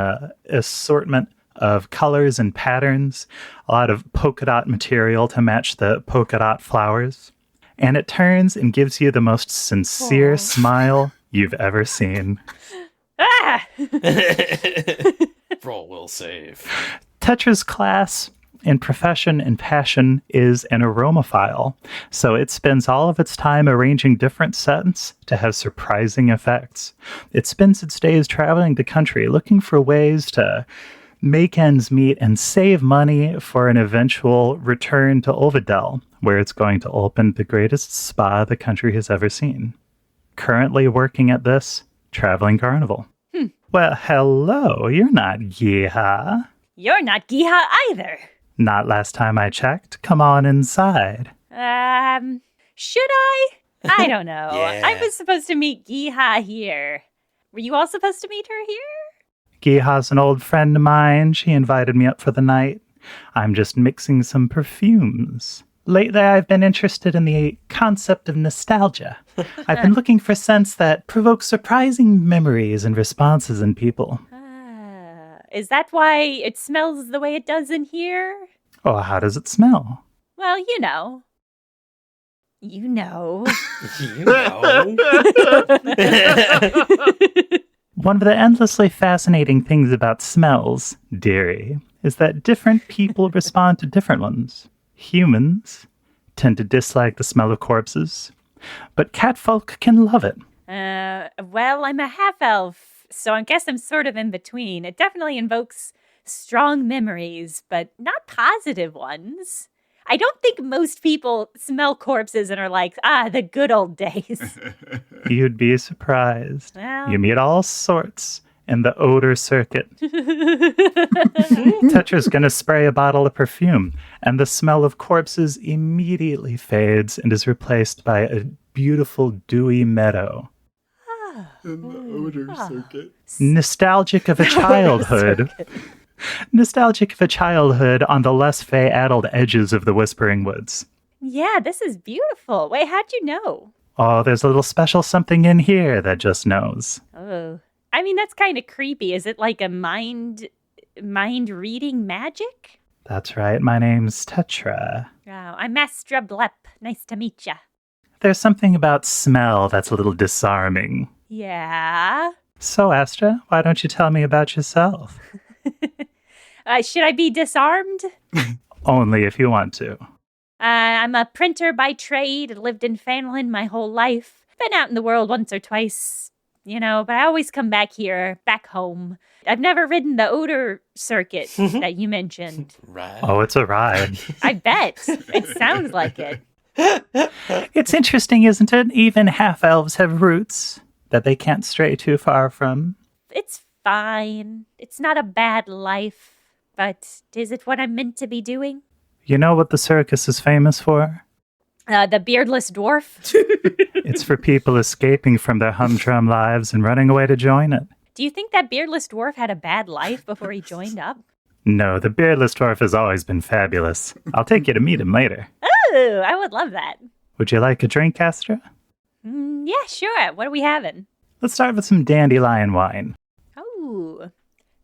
assortment of colors and patterns, a lot of polka dot material to match the polka dot flowers. And it turns and gives you the most sincere smile you've ever seen.
Ah!
Roll will save.
Tetra's class in profession and passion is an aromaphile, so it spends all of its time arranging different scents to have surprising effects. It spends its days traveling the country looking for ways to make ends meet and save money for an eventual return to Olvadell, where it's going to open the greatest spa the country has ever seen. Currently working at this traveling carnival. Well, hello, you're not Gyiha.
You're not Gyiha either.
Not last time I checked. Come on inside.
Should I? I don't know.
Yeah.
I was supposed to meet Gyiha here. Were you all supposed to meet her here?
Gyiha's an old friend of mine. She invited me up for the night. I'm just mixing some perfumes. Lately, I've been interested in the concept of nostalgia. I've been looking for scents that provoke surprising memories and responses in people.
Is that why it smells the way it does in here?
Oh, how does it smell?
Well, you know. You know.
You know.
One of the endlessly fascinating things about smells, dearie, is that different people respond to different ones. Humans tend to dislike the smell of corpses, but catfolk can love it.
Well, I'm a half-elf, so I guess I'm sort of in between. It definitely invokes strong memories, but not positive ones. I don't think most people smell corpses and are like, the good old days.
You'd be surprised.
Well.
You meet all sorts in the odor circuit. Tetra's gonna spray a bottle of perfume, and the smell of corpses immediately fades and is replaced by a beautiful dewy meadow.
In the odor circuit.
Nostalgic of a childhood. Nostalgic of a childhood on the less fey-addled edges of the Whispering Woods.
Yeah, this is beautiful. Wait, how'd you know?
Oh, there's a little special something in here that just knows.
Oh. I mean, that's kind of creepy. Is it like a mind-reading magic?
That's right, my name's Tetra.
Oh, I'm Astra Blep. Nice to meet ya.
There's something about smell that's a little disarming.
Yeah?
So, Astra, why don't you tell me about yourself?
Should I be disarmed?
Only if you want to.
I'm a printer by trade, lived in Faenalin my whole life. Been out in the world once or twice, but I always come back here, back home. I've never ridden the odor circuit that you mentioned.
Right.
Oh, it's a ride.
I bet. It sounds like it.
It's interesting, isn't it? Even half-elves have roots that they can't stray too far from.
It's fine. It's not a bad life. But is it what I'm meant to be doing?
You know what the circus is famous for?
The beardless dwarf?
It's for people escaping from their humdrum lives and running away to join it.
Do you think that beardless dwarf had a bad life before he joined up?
No, the beardless dwarf has always been fabulous. I'll take you to meet him later.
Oh, I would love that.
Would you like a drink, Astra?
Yeah, sure. What are we having?
Let's start with some dandelion wine.
Oh,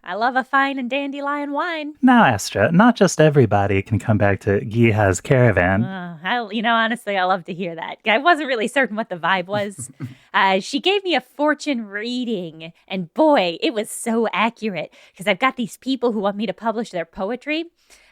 I love a fine and dandelion wine.
Now, Astra, not just everybody can come back to Gyiha's caravan.
Honestly, I love to hear that. I wasn't really certain what the vibe was. She gave me a fortune reading, and boy, it was so accurate, because I've got these people who want me to publish their poetry,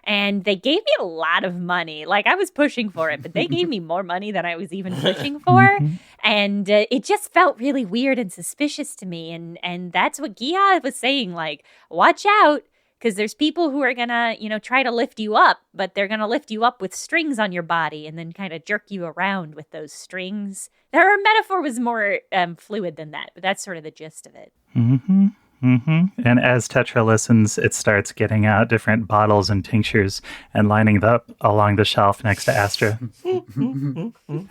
and they gave me a lot of money. Like, I was pushing for it, but they gave me more money than I was even pushing for. And it just felt really weird and suspicious to me. And that's what Gyiha was saying, like, watch out, because there's people who are going to, try to lift you up, but they're going to lift you up with strings on your body and then kind of jerk you around with those strings. Her metaphor was more fluid than that, but that's sort of the gist of it.
Mm-hmm. Mm-hmm. And as Tetra listens, it starts getting out different bottles and tinctures and lining them up along the shelf next to Astra.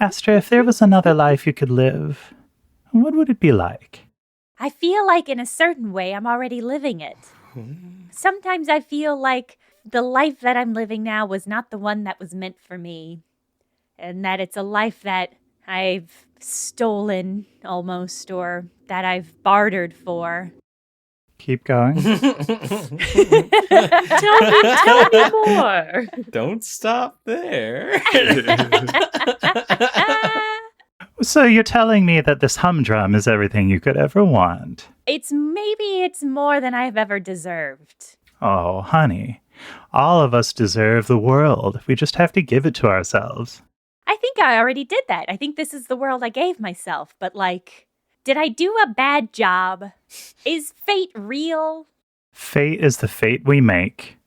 Astra, if there was another life you could live, what would it be like?
I feel like in a certain way I'm already living it. Sometimes I feel like the life that I'm living now was not the one that was meant for me, and that it's a life that I've stolen almost, or that I've bartered for.
Keep going.
Tell me more.
Don't stop there.
So you're telling me that this humdrum is everything you could ever want?
It's more than I've ever deserved.
Oh, honey, all of us deserve the world. We just have to give it to ourselves.
I think I already did that. I think this is the world I gave myself, but did I do a bad job? Is fate real?
Fate is the fate we make.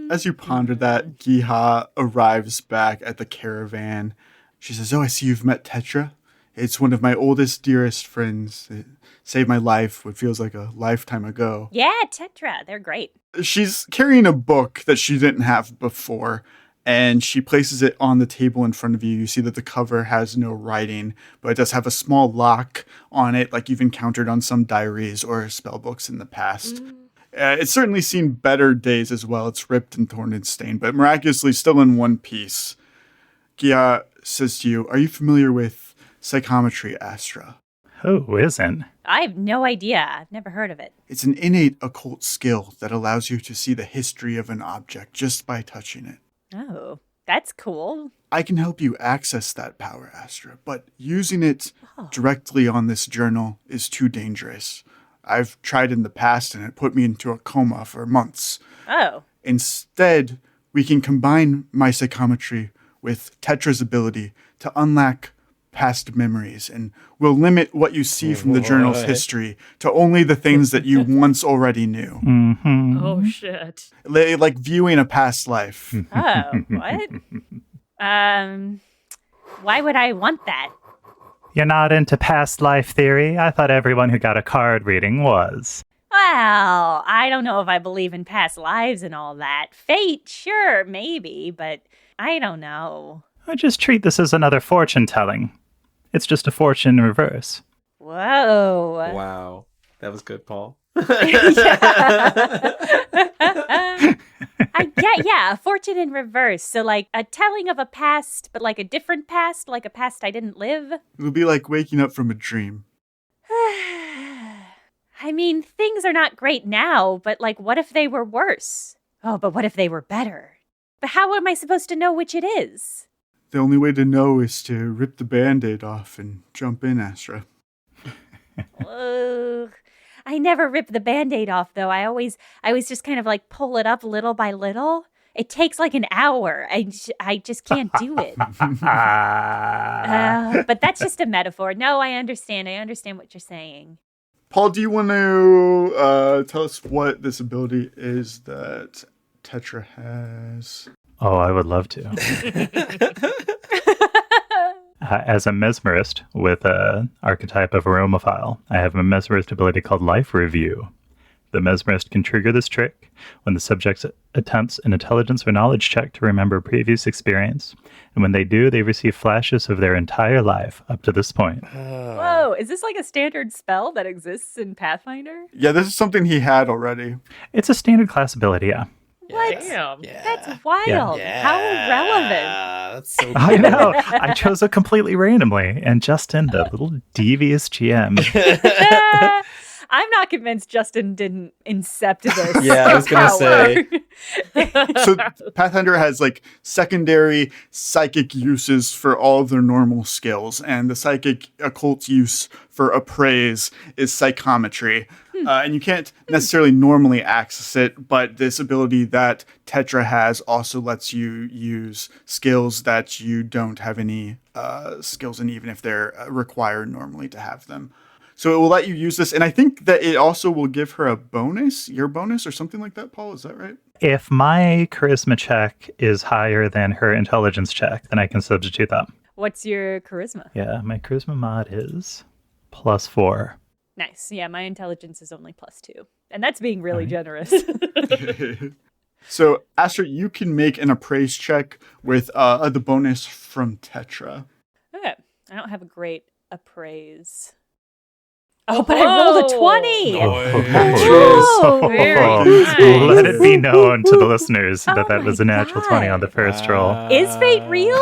As you ponder that, Gyiha arrives back at the caravan. She says, I see you've met Tetra. It's one of my oldest, dearest friends. It saved my life, what feels like a lifetime ago.
Yeah, Tetra. They're great.
She's carrying a book that she didn't have before, and she places it on the table in front of you. You see that the cover has no writing, but it does have a small lock on it, like you've encountered on some diaries or spell books in the past. It's certainly seen better days as well. It's ripped and torn and stained, but miraculously still in one piece. Gyiha says to you, are you familiar with psychometry, Astra?
Who isn't?
I have no idea. I've never heard of it.
It's an innate occult skill that allows you to see the history of an object just by touching it.
Oh, that's cool.
I can help you access that power, Astra, but using it directly on this journal is too dangerous. I've tried in the past and it put me into a coma for months.
Oh.
Instead, we can combine my psychometry with Tetra's ability to unlock past memories, and we'll limit what you see from the journal's history to only the things that you once already knew.
Mm-hmm.
Oh, shit.
Like viewing a past life.
Oh, what? Why would I want that?
You're not into past life theory? I thought everyone who got a card reading was.
Well, I don't know if I believe in past lives and all that. Fate, sure, maybe, but I don't know.
I just treat this as another fortune telling. It's just a fortune in reverse.
Whoa.
Wow. That was good, Paul.
I get, a fortune in reverse. So like a telling of a past, but like a different past, like a past I didn't live.
It would be like waking up from a dream.
I mean, things are not great now, but like what if they were worse? Oh, but what if they were better? But how am I supposed to know which it is?
The only way to know is to rip the Band-Aid off and jump in, Astra.
I never rip the Band-Aid off, though. I always just kind of like pull it up little by little. It takes like an hour. I just can't do it. But that's just a metaphor. No, I understand. I understand what you're saying.
Paul, do you want to tell us what this ability is that Tetra has?
Oh, I would love to. As a mesmerist with an archetype of aromaphile, I have a mesmerist ability called Life Review. The mesmerist can trigger this trick when the subject attempts an intelligence or knowledge check to remember previous experience, and when they do, they receive flashes of their entire life up to this point.
Whoa, is this like a standard spell that exists in Pathfinder?
Yeah, this is something he had already.
It's a standard class ability, yeah.
What?
Damn.
Yeah.
That's wild.
Yeah.
How relevant.
That's so cool.
I know. I chose it completely randomly, and Justin, the little devious GM.
I'm not convinced Justin didn't incept this.
Yeah, I was gonna say.
So Pathfinder has like secondary psychic uses for all of their normal skills, and the psychic occult use for appraise is psychometry. And you can't necessarily normally access it, but this ability that Tetra has also lets you use skills that you don't have any skills in, even if they're required normally to have them. So it will let you use this, and I think that it also will give her a bonus, your bonus, or something like that, Paul. Is that right?
If my charisma check is higher than her intelligence check, then I can substitute that.
What's your charisma?
Yeah, my charisma mod is +4.
Nice. Yeah, my intelligence is only +2. And that's being really generous.
So, Astra, you can make an appraise check with the bonus from Tetra.
Okay. I don't have a great appraise. Oh, but I rolled a 20!
Oh,
very nice.
Let it be known to the listeners that
Oh
was a
my
natural 20 on the first roll.
Is fate real?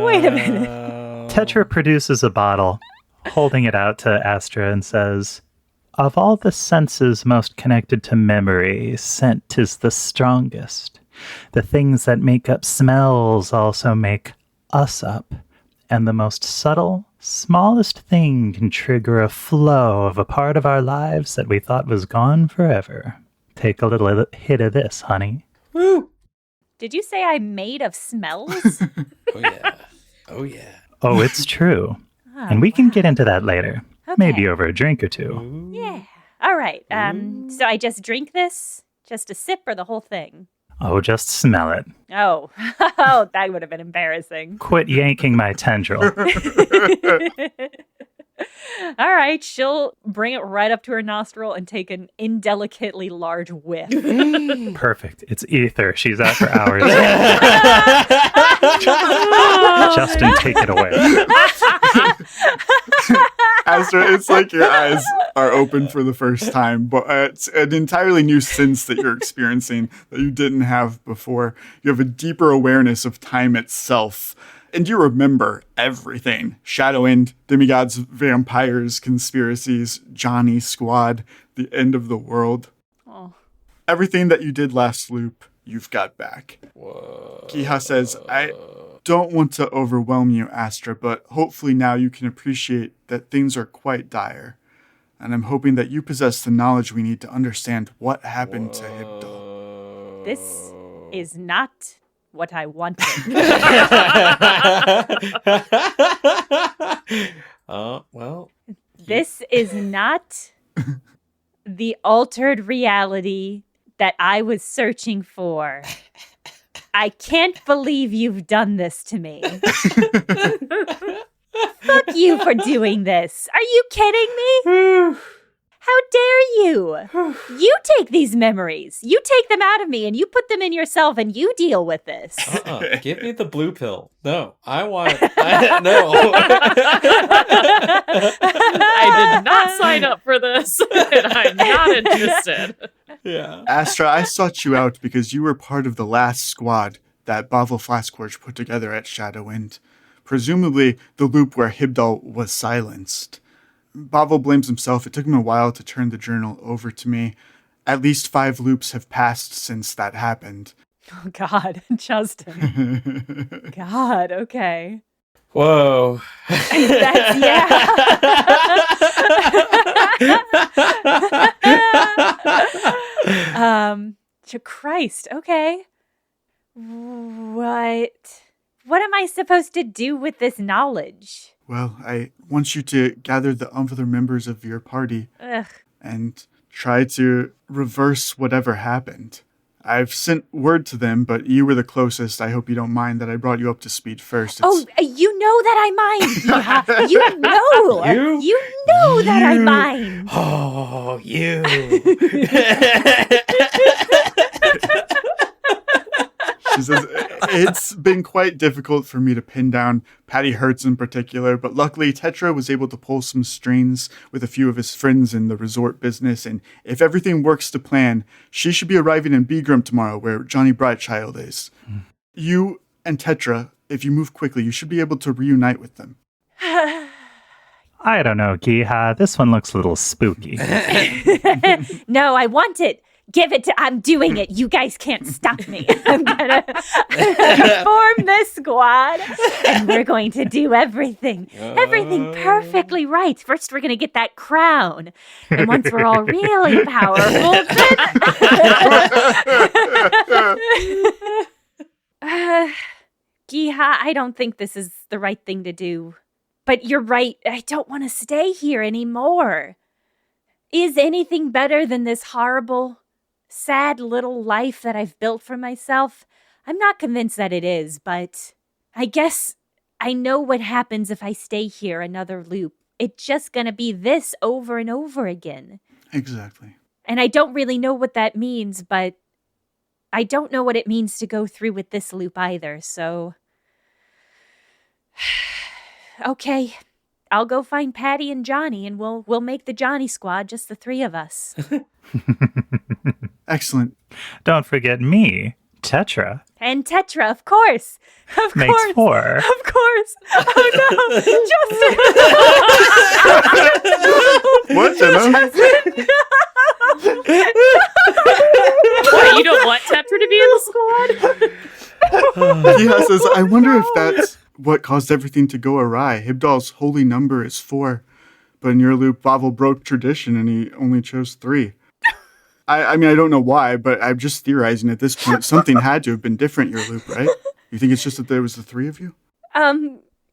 Wait a minute.
Tetra produces a bottle, holding it out to Astra, and says, "Of all the senses most connected to memory, scent is the strongest. The things that make up smells also make us up. And the most subtle, smallest thing can trigger a flow of a part of our lives that we thought was gone forever. Take a little hit of this, honey."
Woo!
Did you say I'm made of smells?
Oh yeah. Oh yeah.
Oh, it's true.
Oh,
And we can
wow.
get into that later.
Okay.
Maybe over a drink or two.
Yeah. All right. So I just drink this? Just a sip or the whole thing?
Oh, just smell it.
Oh. Oh, that would have been embarrassing.
Quit yanking my tendril.
All right. She'll bring it right up to her nostril and take an indelicately large whiff.
Perfect. It's ether. She's out for hours. Justin, take it away.
Astra, it's like your eyes are open for the first time, but it's an entirely new sense that you're experiencing that you didn't have before. You have a deeper awareness of time itself, and you remember everything. Shadowwind, demigods, vampires, conspiracies, Johnny Squad, the end of the world.
Oh.
Everything that you did last loop, you've got back.
Whoa.
Gyiha says, "I don't want to overwhelm you, Astra, but hopefully now you can appreciate that things are quite dire. And I'm hoping that you possess the knowledge we need to understand what happened to Hibdal."
This is not what I wanted.
Well.
This is not the altered reality that I was searching for. I can't believe you've done this to me. Fuck you for doing this. Are you kidding me? How dare you? You take these memories. You take them out of me and you put them in yourself and you deal with this.
Give me the blue pill. No, I want. No.
I did not sign up for this, and I'm not interested.
Yeah.
Astra, I sought you out because you were part of the last squad that Bovil Flaskforge put together at Shadowwind. Presumably the loop where Hibdal was silenced. Bovil blames himself. It took him a while to turn the journal over to me. At least 5 loops have passed since that happened.
Oh, God, Justin. God, okay.
Whoa.
That's, yeah. Christ, okay. What am I supposed to do with this knowledge?
Well, I want you to gather the other members of your party
Ugh.
and try to reverse whatever happened. I've sent word to them, but you were the closest. I hope you don't mind that I brought you up to speed first.
Oh, you know that I mind. Gyiha. You know. You know that I mind.
Oh, you.
She says, "It's been quite difficult for me to pin down Patty Hertz in particular, but luckily Tetra was able to pull some strings with a few of his friends in the resort business, and if everything works to plan, she should be arriving in Begram tomorrow, where Johnny Brightchild is. You and Tetra, if you move quickly, you should be able to reunite with them."
I don't know, Gyiha. This one looks a little spooky.
No, I want it. Give it to... I'm doing it. You guys can't stop me. I'm gonna form this squad, and we're going to do everything perfectly right. First, we're going to get that crown. And once we're all really powerful, Gyiha, I don't think this is the right thing to do. But you're right. I don't want to stay here anymore. Is anything better than this horrible, sad little life that I've built for myself? I'm not convinced that it is, but I guess I know what happens if I stay here another loop. It's just going to be this over and over again.
Exactly.
And I don't really know what that means, but I don't know what it means to go through with this loop either, so... Okay, I'll go find Patty and Johnny, and we'll make the Johnny squad, just the three of us.
Excellent.
Don't forget me, Tetra.
And Tetra, of course. Of
Makes
course.
4.
Of course. Oh no, Justin.
What, Jenna?
What, you don't want Tetra to be in the squad?
Gyiha says, I wonder if that's what caused everything to go awry. Hibdal's holy number is 4, but in your loop, Bovil broke tradition and he only chose 3. I mean, I don't know why, but I'm just theorizing at this point. Something had to have been different in your loop, right? You think it's just that there was the 3 of you?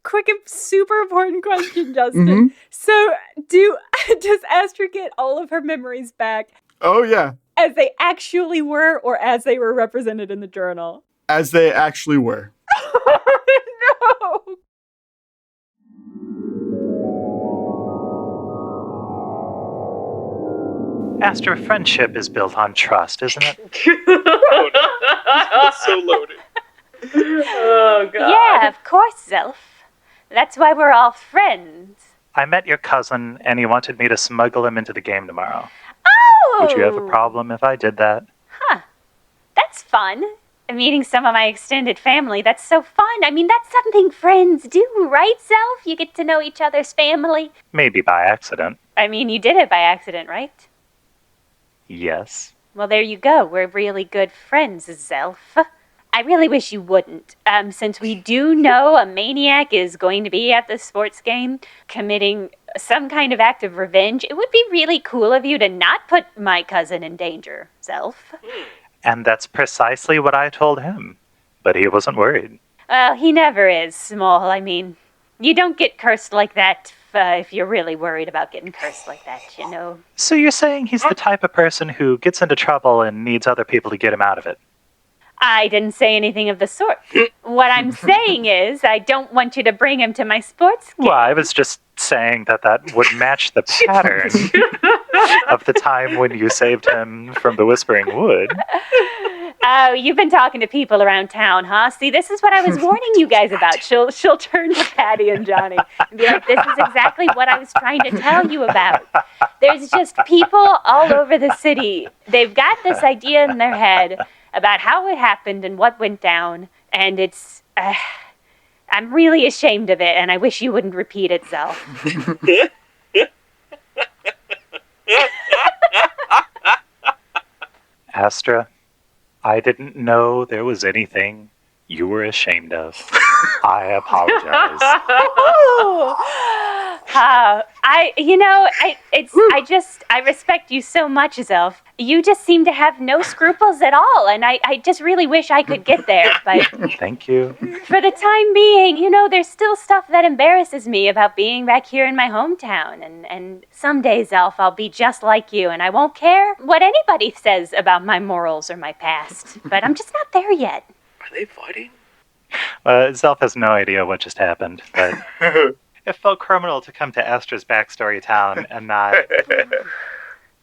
Quick and super important question, Justin.
Mm-hmm.
So, does Astra get all of her memories back
Oh, yeah.
as they actually were, or as they were represented in the journal?
As they actually were.
No!
Astra, friendship is built on trust, isn't it?
So loaded.
Oh, God.
Yeah, of course, Zelf. That's why we're all friends.
I met your cousin, and he wanted me to smuggle him into the game tomorrow.
Oh!
Would you have a problem if I did that?
Huh. That's fun. Meeting some of my extended family, that's so fun. I mean, that's something friends do, right, Zelf? You get to know each other's family.
Maybe by accident.
I mean, you did it by accident, right?
Yes.
Well, there you go. We're really good friends, Zelf. I really wish you wouldn't. Since we do know a maniac is going to be at the sports game committing some kind of act of revenge, it would be really cool of you to not put my cousin in danger, Zelf.
And that's precisely what I told him. But he wasn't worried.
Well, he never is, Small. I mean, you don't get cursed like that if you're really worried about getting cursed like that, you know.
So you're saying he's the type of person who gets into trouble and needs other people to get him out of it?
I didn't say anything of the sort. What I'm saying is I don't want you to bring him to my sports game.
Well, I was just saying that would match the pattern of the time when you saved him from the Whispering Wood.
Oh, you've been talking to people around town, huh? See, this is what I was warning you guys about. She'll turn to Patty and Johnny and be like, this is exactly what I was trying to tell you about. There's just people all over the city. They've got this idea in their head about how it happened and what went down, and it's... I'm really ashamed of it, and I wish you wouldn't repeat it, Zelf.
Astra, I didn't know there was anything you were ashamed of. I apologize.
I respect you so much, Zelf. You just seem to have no scruples at all, and I just really wish I could get there, but...
Thank you.
For the time being, there's still stuff that embarrasses me about being back here in my hometown, and someday, Zelf, I'll be just like you, and I won't care what anybody says about my morals or my past, but I'm just not there yet.
Are they fighting?
Zelf has no idea what just happened, but it felt criminal to come to Astra's backstory town and not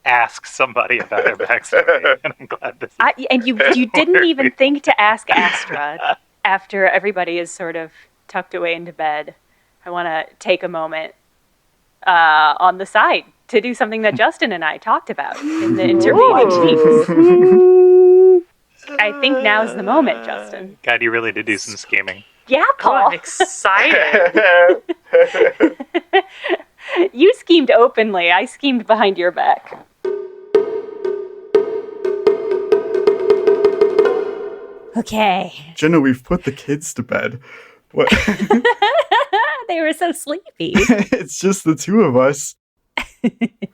ask somebody about their backstory. And I'm glad this is
And you didn't even think to ask Astra after everybody is sort of tucked away into bed. I want to take a moment on the side to do something that Justin and I talked about in the intervening weeks. I think now's the moment, Justin.
God, you really did do some scheming.
Yeah,
Oh,
Paul.
I'm excited.
You schemed openly. I schemed behind your back. Okay.
Jenna, we've put the kids to bed. What?
They were so sleepy.
It's just the two of us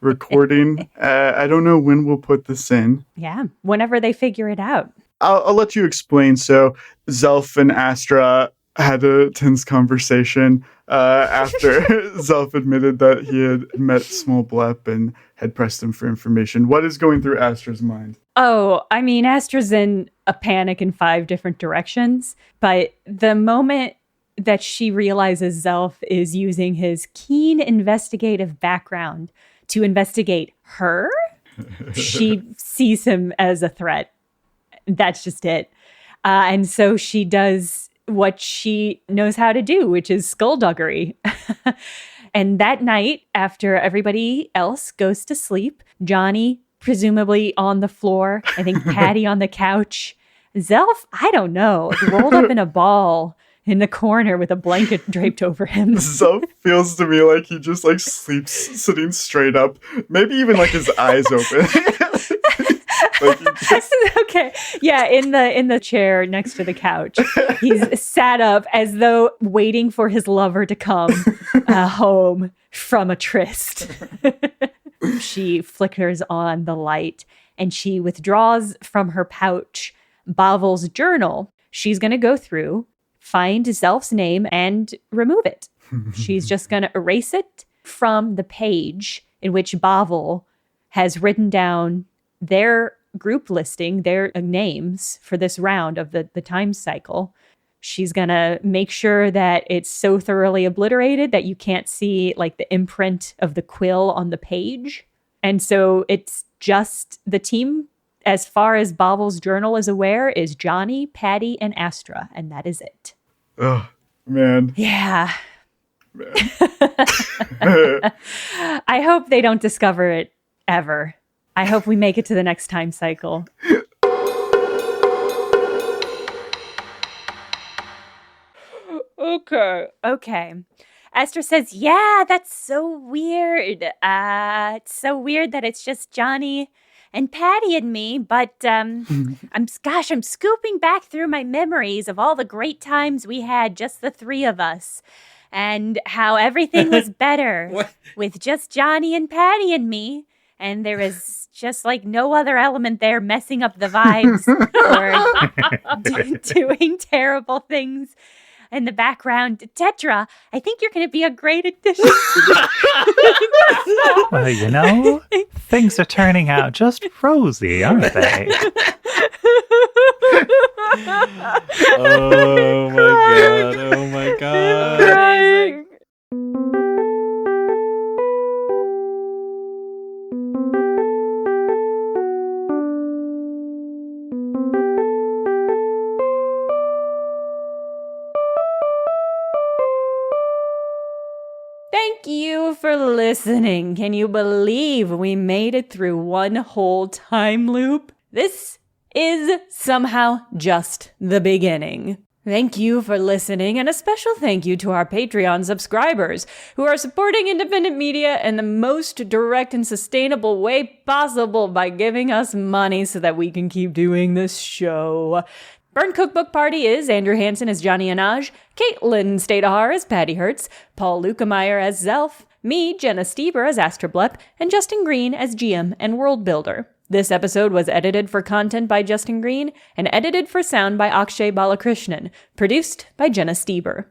recording. I don't know when we'll put this in.
Yeah, whenever they figure it out.
I'll let you explain. So, Zelf and Astra had a tense conversation after Zelf admitted that he had met Small Blep and had pressed him for information. What is going through Astra's mind?
Oh, I mean, Astra's in a panic in 5 different directions, but the moment that she realizes Zelf is using his keen investigative background to investigate her, she sees him as a threat. That's just it. And so she does what she knows how to do, which is skullduggery. And that night, after everybody else goes to sleep, Johnny presumably on the floor, I think Patty on the couch, Zelf, I don't know, rolled up in a ball in the corner with a blanket draped over him.
Zelf feels to me like he just like sleeps sitting straight up, maybe even like his eyes open. Like
Okay. Yeah, in the chair next to the couch. He's sat up as though waiting for his lover to come home from a tryst. She flickers on the light and she withdraws from her pouch Bovil's journal. She's going to go through, find Zelf's name, and remove it. She's just going to erase it from the page in which Bovil has written down their group listing, their names for this round of the time cycle. She's going to make sure that it's so thoroughly obliterated that you can't see like the imprint of the quill on the page. And so it's just the team, as far as Bovil's journal is aware, is Johnny, Patty, and Astra. And that is it.
oh, man.
Yeah.
Man.
I hope they don't discover it ever. I hope we make it to the next time cycle. Okay. Astra says, yeah, that's so weird. It's so weird that it's just Johnny and Patty and me, but I'm scooping back through my memories of all the great times we had, just the 3 of us, and how everything was better with just Johnny and Patty and me. And there is just like no other element there messing up the vibes or doing terrible things in the background. Tetra, I think you're going to be a great addition.
Well, you know, things are turning out just rosy, aren't they?
Oh my god. Oh my god.
Amazing.
Thank you for listening. Can you believe we made it through one whole time loop? This is somehow just the beginning. Thank you for listening, and a special thank you to our Patreon subscribers who are supporting independent media in the most direct and sustainable way possible by giving us money so that we can keep doing this show. Burn Cookbook Party is Andrew Hansen as Johnny Anaj, Caitlin Stayduhar as Patty Hertz, Paul Luetkemeyer as Zelf, me, Jenna Stoeber as Astra Blep, and Justin Green as GM and World Builder. This episode was edited for content by Justin Green and edited for sound by Akshay Balakrishnan, produced by Jenna Stoeber.